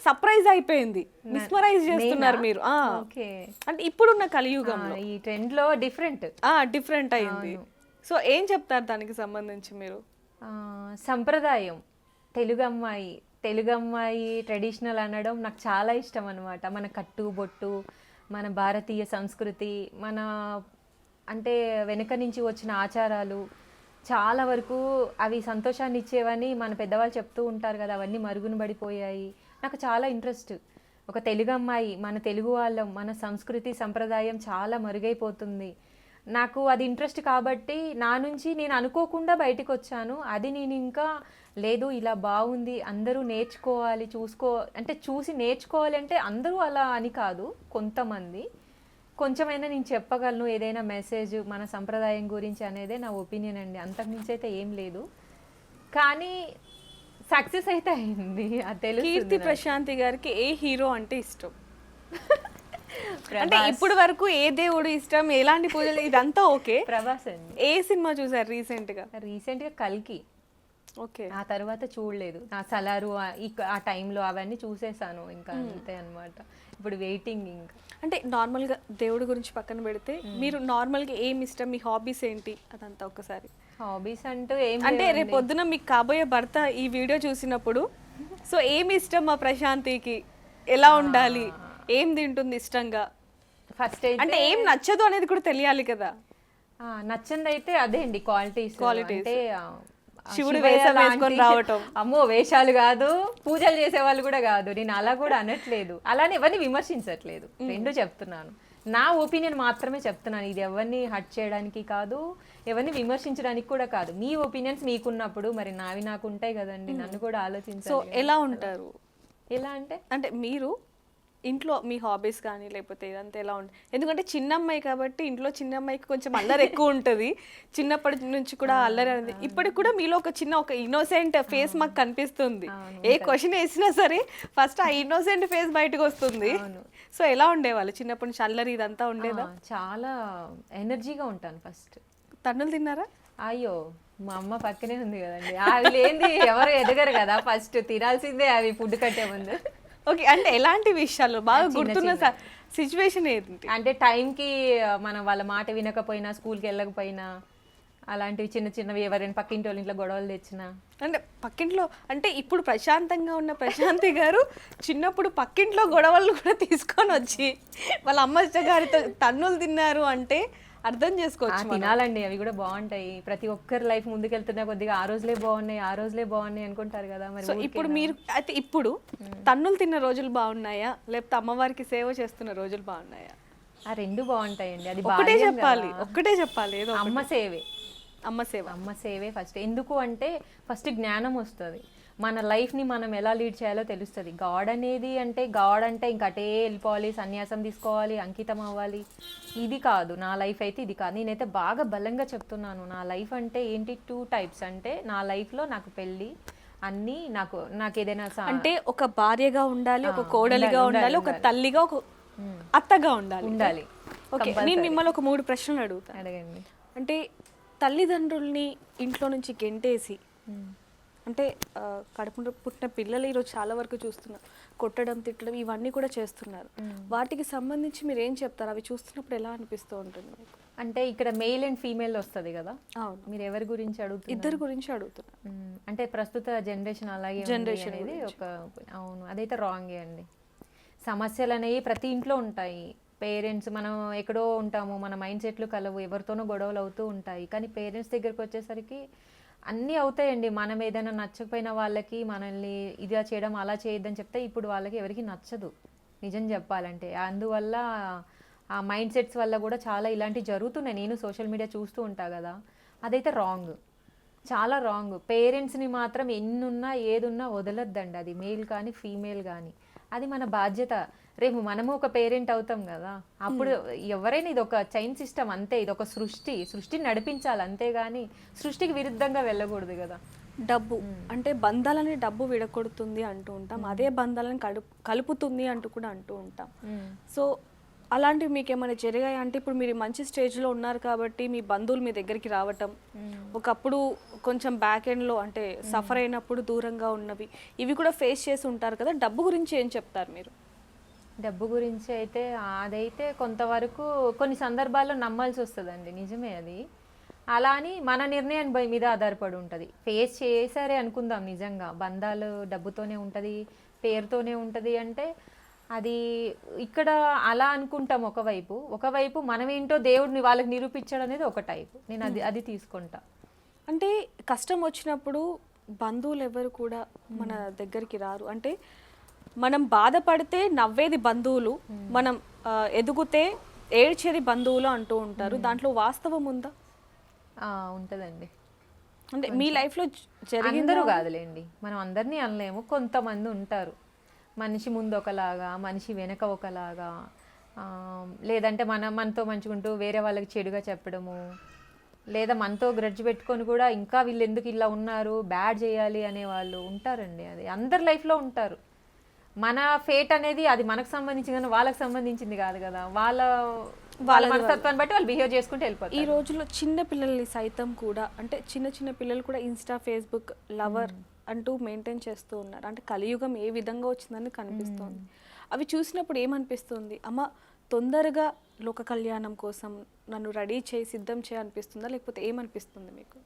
సర్ప్రైజ్ అయిపోయింది, మిస్మరైజ్ చేస్తున్నారు మీరు. అంటే ఇప్పుడున్న కలియుగంలో ఈ ట్రెండ్ లో డిఫరెంట్ అయింది. సో ఏం చెప్తారు దానికి సంబంధించి మీరు? సంప్రదాయం, తెలుగు అమ్మాయి ట్రెడిషనల్ అనడం నాకు చాలా ఇష్టం అనమాట. మన కట్టుబొట్టు, మన భారతీయ సంస్కృతి, మన అంటే వెనుక నుంచి వచ్చిన ఆచారాలు చాలా వరకు అవి సంతోషాన్ని ఇచ్చేవని మన పెద్దవాళ్ళు చెప్తూ ఉంటారు కదా, అవన్నీ మరుగున పడిపోయాయి. నాకు చాలా ఇంట్రెస్ట్, ఒక తెలుగు అమ్మాయి, మన తెలుగు వాళ్ళం, మన సంస్కృతి సంప్రదాయం చాలా మరుగైపోతుంది. నాకు అది ఇంట్రెస్ట్ కాబట్టి నా నుంచి నేను అనుకోకుండా బయటికి వచ్చాను. అది నేను ఇంకా లేదు ఇలా బాగుంది, అందరూ నేర్చుకోవాలి, అంటే చూసి నేర్చుకోవాలి అంటే అందరూ అలా అని కాదు, కొంతమంది కొంచెమైనా నేను చెప్పగలను ఏదైనా మెసేజ్ మన సంప్రదాయం గురించి అనేదే నా ఒపీనియన్ అండి. అంతకుమించి అయితే ఏం లేదు. కానీ సక్సెస్ అయితే అయింది, అది తెలుసు. కీర్తి ప్రశాంతి గారికి ఏ హీరో అంటే ఇష్టం? అంటే ఇప్పుడు వరకు ఏ దేవుడు ఇష్టం, ఎలాంటి పూజలు, ఇదంతా ఓకే. ప్రభాస్ అండి. ఏ సినిమా చూసారు రీసెంట్గా కల్కి. ఓకే. ఆ తర్వాత చూడలేదు. ఆ సలారు ఆ టైంలో అవన్నీ చూసేసాను, ఇంకా అంతే అన్నమాట. ఇప్పుడు వెయిటింగ్. ఇంకా అంటే నార్మల్గా దేవుడి గురించి పక్కన పెడితే మీరు నార్మల్గా ఏమి ఇష్టం, మీ హాబీస్ ఏంటి, అదంతా ఒకసారి. హాబీస్ అంటూ ఏం అంటే రేపు పొద్దున మీకు కాబోయే భర్త ఈ వీడియో చూసినప్పుడు సో ఏమి ఇష్టం మా ప్రశాంతికి, ఎలా ఉండాలి, ఏం తింటుంది ఇష్టంగా, ఫస్ట్ అంటే ఏం నచ్చదు అనేది కూడా తెలియాలి కదా. నచ్చింది అయితే అదే అండి, క్వాలిటీస్. అంటే శివుడు వేషం వేసుకొని రావటం. అమ్మో, వేషాలు కాదు, పూజలు చేసే వాళ్ళు కూడా కాదు, నేను అలా కూడా అనట్లేదు, అలానే ఎవరిని విమర్శించట్లేదు, రెండు చెప్తున్నాను. నా ఒపీనియన్ మాత్రమే చెప్తున్నాను. ఇది ఎవరిని హర్ట్ చేయడానికి కాదు, ఎవరిని విమర్శించడానికి కూడా కాదు. మీ ఒపీనియన్స్ మీకున్నప్పుడు మరి నావి నాకు ఉంటాయి కదండి, నన్ను కూడా ఆలోచించాలి. సో ఎలా ఉంటారు? ఎలా అంటే మీరు ఇంట్లో మీ హాబీస్ కానీ లేకపోతే ఇదంతా ఎలా ఉంటుంది? ఎందుకంటే చిన్న అమ్మాయి కాబట్టి ఇంట్లో చిన్న అమ్మాయికి కొంచెం అల్లరి ఎక్కువ ఉంటుంది, చిన్నప్పటి నుంచి కూడా అల్లరి అనేది. ఇప్పటికి కూడా మీలో ఒక ఇన్నోసెంట్ ఫేస్ మాకు కనిపిస్తుంది. ఏ క్వశ్చన్ వేసినా సరే ఫస్ట్ ఆ ఇన్నోసెంట్ ఫేస్ బయటకు వస్తుంది. సో ఎలా ఉండేవాళ్ళు చిన్నప్పటి నుంచి, అల్లరి ఇదంతా ఉండేదా? చాలా ఎనర్జీగా ఉంటాను. ఫస్ట్ తన్నులు తిన్నారా? అయ్యో, మా అమ్మ పక్కనే ఉంది కదండి, అవి లేని ఎవరు ఎదగరు కదా, ఫస్ట్ తినాల్సిందే అవి ఫుడ్ కట్టే ముందు. ఓకే. అంటే ఎలాంటి విషయాలు బాగా గుర్తున్న సిచ్యువేషన్ ఏంటి? అంటే టైంకి మనం వాళ్ళ మాట వినకపోయినా, స్కూల్కి వెళ్ళకపోయినా, అలాంటివి చిన్న చిన్నవి, ఎవరైనా పక్కింటి వాళ్ళ ఇంట్లో గొడవలు తెచ్చినా. అంటే పక్కింట్లో అంటే ఇప్పుడు ప్రశాంతంగా ఉన్న ప్రశాంతి గారు చిన్నప్పుడు పక్కింట్లో గొడవలు కూడా తీసుకొని వచ్చి వాళ్ళ అమ్మ గారితో తన్నులు తిన్నారు అంటే అర్థం చేసుకోవచ్చు. తినాలండి, అవి కూడా బాగుంటాయి. ప్రతి ఒక్కరి లైఫ్ ముందుకెళ్తున్నా కొద్దిగా ఆ రోజులే బాగున్నాయి అనుకుంటారు కదా. మరి ఇప్పుడు మీరు అయితే ఇప్పుడు తన్నులు తిన్న రోజులు బాగున్నాయా, లేకపోతే అమ్మవారికి సేవ చేస్తున్న రోజులు బాగున్నాయా? ఆ రెండు బాగుంటాయండి. అది ఒక్కటే చెప్పాలి ఏదో. అమ్మ సేవే ఫస్ట్. ఎందుకు అంటే ఫస్ట్ జ్ఞానం వస్తుంది, మన లైఫ్ని మనం ఎలా లీడ్ చేయాలో తెలుస్తుంది. గాడ్ అంటే ఇంక అటే వెళ్ళిపోవాలి, సన్యాసం తీసుకోవాలి, అంకితం అవ్వాలి, ఇది కాదు. నా లైఫ్ అయితే ఇది కాదు. నేనైతే బాగా బలంగా చెప్తున్నాను, నా లైఫ్ అంటే ఏంటి, 2 టైప్స్. అంటే నా లైఫ్లో నాకు పెళ్ళి అన్నీ, నాకు ఏదైనా అంటే ఒక భార్యగా ఉండాలి, ఒక కోడలిగా ఉండాలి, ఒక తల్లిగా, ఒక అత్తగా ఉండాలి. ఓకే. నేను మిమ్మల్ని ఒక 3 ప్రశ్నలు అడుగుతాను, అడగండి. అంటే తల్లిదండ్రుల్ని ఇంట్లో నుంచి గెంటేసి, అంటే కడుపున పుట్టిన పిల్లలు ఈరోజు చాలా వరకు చూస్తున్నారు, కొట్టడం, తిట్టడం ఇవన్నీ కూడా చేస్తున్నారు. వాటికి సంబంధించి మీరు ఏం చెప్తారు? అవి చూస్తున్నప్పుడు ఎలా అనిపిస్తూ ఉంటుంది మీకు? అంటే ఇక్కడ మెయిల్ అండ్ ఫీమేల్ వస్తుంది కదా. అవును. మీరు ఎవరి గురించి అడుగుతున్నారు? ఇద్దరు గురించి అడుగుతున్నారు. అంటే ప్రస్తుత జనరేషన్ అలాగే అనేది ఒక, అవును, అదైతే రాంగే అండి. సమస్యలు అనేవి ప్రతి ఇంట్లో ఉంటాయి. పేరెంట్స్, మనం ఎక్కడో ఉంటాము, మన మైండ్ సెట్లు కలవు, ఎవరితోనో గొడవలు అవుతూ ఉంటాయి. కానీ పేరెంట్స్ దగ్గరికి వచ్చేసరికి అన్నీ అవుతాయండి. మనం ఏదైనా నచ్చకపోయిన వాళ్ళకి మనల్ని ఇదిగా చేయడం, అలా చేయొద్దని చెప్తే ఇప్పుడు వాళ్ళకి ఎవరికి నచ్చదు, నిజం చెప్పాలంటే. అందువల్ల ఆ మైండ్ సెట్స్ వల్ల కూడా చాలా ఇలాంటివి జరుగుతున్నాయి. నేను సోషల్ మీడియా చూస్తూ ఉంటా కదా, అదైతే రాంగ్, చాలా రాంగ్. పేరెంట్స్ని మాత్రం ఎన్నున్నా ఏదున్నా వదలొద్దండి, అది మేల్ కానీ ఫీమేల్ కానీ. అది మన బాధ్యత. రేపు మనము ఒక పేరెంట్ అవుతాం కదా, అప్పుడు ఎవరైనా ఇది ఒక చైన్ సిస్టమ్ అంతే, ఇది ఒక సృష్టిని నడిపించాలి అంతేగాని సృష్టికి విరుద్ధంగా వెళ్ళకూడదు కదా. డబ్బు అంటే బంధాలని డబ్బు విడగొడుతుంది అంటూ ఉంటాం, అదే బంధాలను కలుపుతుంది అంటూ కూడా అంటూ ఉంటాం. సో అలాంటివి మీకు ఏమైనా జరిగాయి అంటే, ఇప్పుడు మీరు మంచి స్టేజ్లో ఉన్నారు కాబట్టి మీ బంధువులు మీ దగ్గరికి రావటం, ఒకప్పుడు కొంచెం బ్యాక్ ఎండ్లో అంటే సఫర్ అయినప్పుడు దూరంగా ఉన్నవి, ఇవి కూడా ఫేస్ చేసి ఉంటారు కదా. డబ్బు గురించి ఏం చెప్తారు మీరు? డబ్బు గురించి అయితే అదైతే కొంతవరకు కొన్ని సందర్భాల్లో నమ్మాల్సి వస్తుందండి, నిజమే అది. అలా అని మన నిర్ణయాన్ని మీద ఆధారపడి ఉంటుంది. ఫేస్ చేసారే అనుకుందాం, నిజంగా బంధాలు డబ్బుతోనే ఉంటుంది, పేరుతోనే ఉంటుంది అంటే అది ఇక్కడ అలా అనుకుంటాం. ఒకవైపు మనమేంటో దేవుడిని వాళ్ళకి నిరూపించడం అనేది ఒక టైపు. నేను అది తీసుకుంటా. అంటే కష్టం వచ్చినప్పుడు బంధువులు ఎవరు కూడా మన దగ్గరికి రారు. అంటే మనం బాధపడితే నవ్వేది బంధువులు, మనం ఎదుగుతే ఏడ్చేది బంధువులు అంటూ ఉంటారు, దాంట్లో వాస్తవం ఉందా? ఉంటుందండి. అంటే మీ లైఫ్లో జరిగింది అందరూ కాదులేండి, మనం అందరినీ అనలేము. కొంతమంది ఉంటారు మనిషి ముందు ఒకలాగా, మనిషి వెనక ఒకలాగా, లేదంటే మనతో మంచుకుంటూ వేరే వాళ్ళకి చెడుగా చెప్పడము, లేదా మనతో గ్రడ్జ్ పెట్టుకొని కూడా ఇంకా వీళ్ళు ఎందుకు ఇలా ఉన్నారు, బ్యాడ్ చేయాలి అనే వాళ్ళు ఉంటారండి. అది అందరి లైఫ్లో ఉంటారు. మన ఫేట్ అనేది అది మనకు సంబంధించింది కానీ వాళ్ళకి సంబంధించింది కాదు కదా. వాళ్ళ మనస్తత్వాన్ని బట్టి వాళ్ళు బిహేవ్ చేసుకుంటూ వెళ్ళిపోతారు. ఈ రోజుల్లో చిన్న పిల్లల్ని సైతం కూడా, అంటే చిన్న చిన్న పిల్లలు కూడా ఇన్స్టా, ఫేస్బుక్ లవర్ అంటూ మెయింటైన్ చేస్తూ ఉన్నారు. అంటే కలియుగం ఏ విధంగా వచ్చిందని కనిపిస్తుంది. అవి చూసినప్పుడు ఏమనిపిస్తుంది? అమ్మ తొందరగా లోక కళ్యాణం కోసం నన్ను రెడీ చేయి, సిద్ధం చేయి అనిపిస్తుందా, లేకపోతే ఏమనిపిస్తుంది మీకు?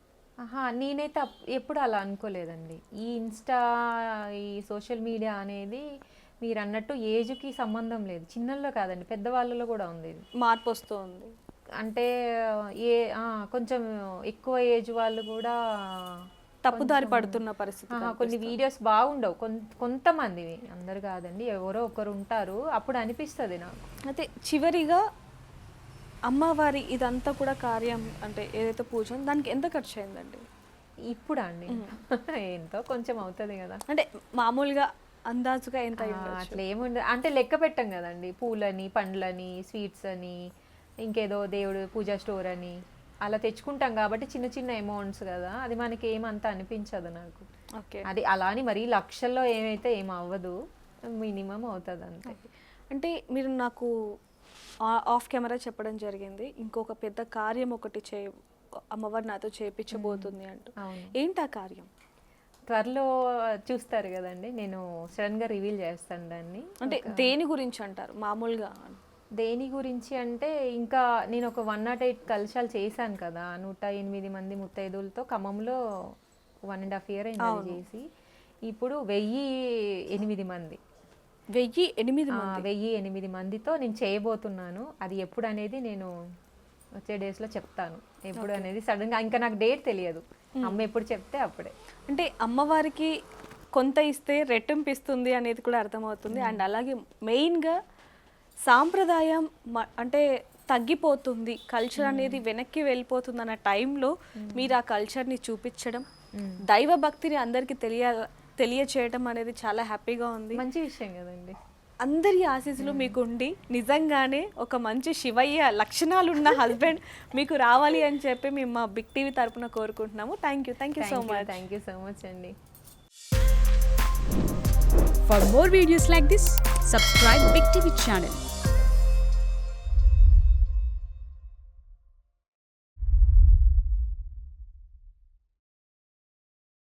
నేనైతే ఎప్పుడు అలా అనుకోలేదండి. ఈ ఇన్స్టా, ఈ సోషల్ మీడియా అనేది మీరు అన్నట్టు ఏజ్కి సంబంధం లేదు. చిన్నల్లో కాదండి, పెద్దవాళ్ళలో కూడా ఉంది. మార్పు వస్తుంది. అంటే కొంచెం ఎక్కువ ఏజ్ వాళ్ళు కూడా తప్పుదారి పడుతున్న పరిస్థితి. కొన్ని వీడియోస్ బాగుండవు, కొంతమంది, అందరు కాదండి, ఎవరో ఒకరు ఉంటారు. అప్పుడు అనిపిస్తుంది నాకు. అయితే చివరిగా అమ్మవారి ఇదంతా కూడా కార్యం, అంటే ఏదైతే పూజ దానికి ఎంత ఖర్చు అయిందండి? ఇప్పుడు అండి ఎంతో కొంచెం అవుతుంది కదా. అంటే మామూలుగా అందాజుగా ఎంత అయింది? అట్లా ఏముండదు, అంటే లెక్క పెట్టం కదండి. పూలని, పండ్లని, స్వీట్స్ అని, ఇంకేదో దేవుడు పూజా స్టోర్ అని అలా తెచ్చుకుంటాం కాబట్టి చిన్న చిన్న అమౌంట్స్ కదా. అది మనకి ఏమంత అనిపించదు నాకు. ఓకే. అది అలా అని మరీ లక్షల్లో ఏమైతే ఏం అవ్వదు, మినిమం అవుతుంది అంతే. అంటే మీరు నాకు ఆఫ్ కెమెరా చెప్పడం జరిగింది, ఇంకొక పెద్ద కార్యం ఒకటి అమ్మవారు నాతో చేయించబోతుంది అంటూ. ఏంటి ఆ కార్యం? త్వరలో చూస్తారు కదండి, నేను సడన్గా రివీల్ చేస్తాను దాన్ని. అంటే దేని గురించి అంటారు మామూలుగా? దేని గురించి అంటే, ఇంకా నేను ఒక 108 కలశాలు చేశాను కదా, 108 మంది ముత్తైదులతో ఖమ్మంలో 1.5 year అయింది అది చేసి. ఇప్పుడు 1008 మంది 1008 మందితో నేను చేయబోతున్నాను. అది ఎప్పుడు అనేది నేను వచ్చే డేస్లో చెప్తాను. ఎప్పుడు అనేది సడన్గా ఇంకా నాకు డేట్ తెలియదు, అమ్మ ఎప్పుడు చెప్తే అప్పుడే. అంటే అమ్మవారికి కొంత ఇస్తే రెట్టింపు ఇస్తుంది అనేది కూడా అర్థమవుతుంది. అండ్ అలాగే మెయిన్గా సాంప్రదాయం అంటే తగ్గిపోతుంది, కల్చర్ అనేది వెనక్కి వెళ్ళిపోతుంది అన్న టైంలో మీరు ఆ కల్చర్ని చూపించడం, దైవ భక్తిని అందరికీ తెలియచేయడం అనేది చాలా హ్యాపీగా ఉంది. మంచి విషయం కదండి. అందరి ఆశీస్సులు మీకు ఉండి నిజంగానే ఒక మంచి శివయ్య లక్షణాలు ఉన్న హస్బెండ్ మీకు రావాలి అని చెప్పి మేము మా బిగ్ టీవీ తరపున కోరుకుంటున్నాము. Thank you so much. Thank you so much అండి. For more videos like this, subscribe Big TV channel.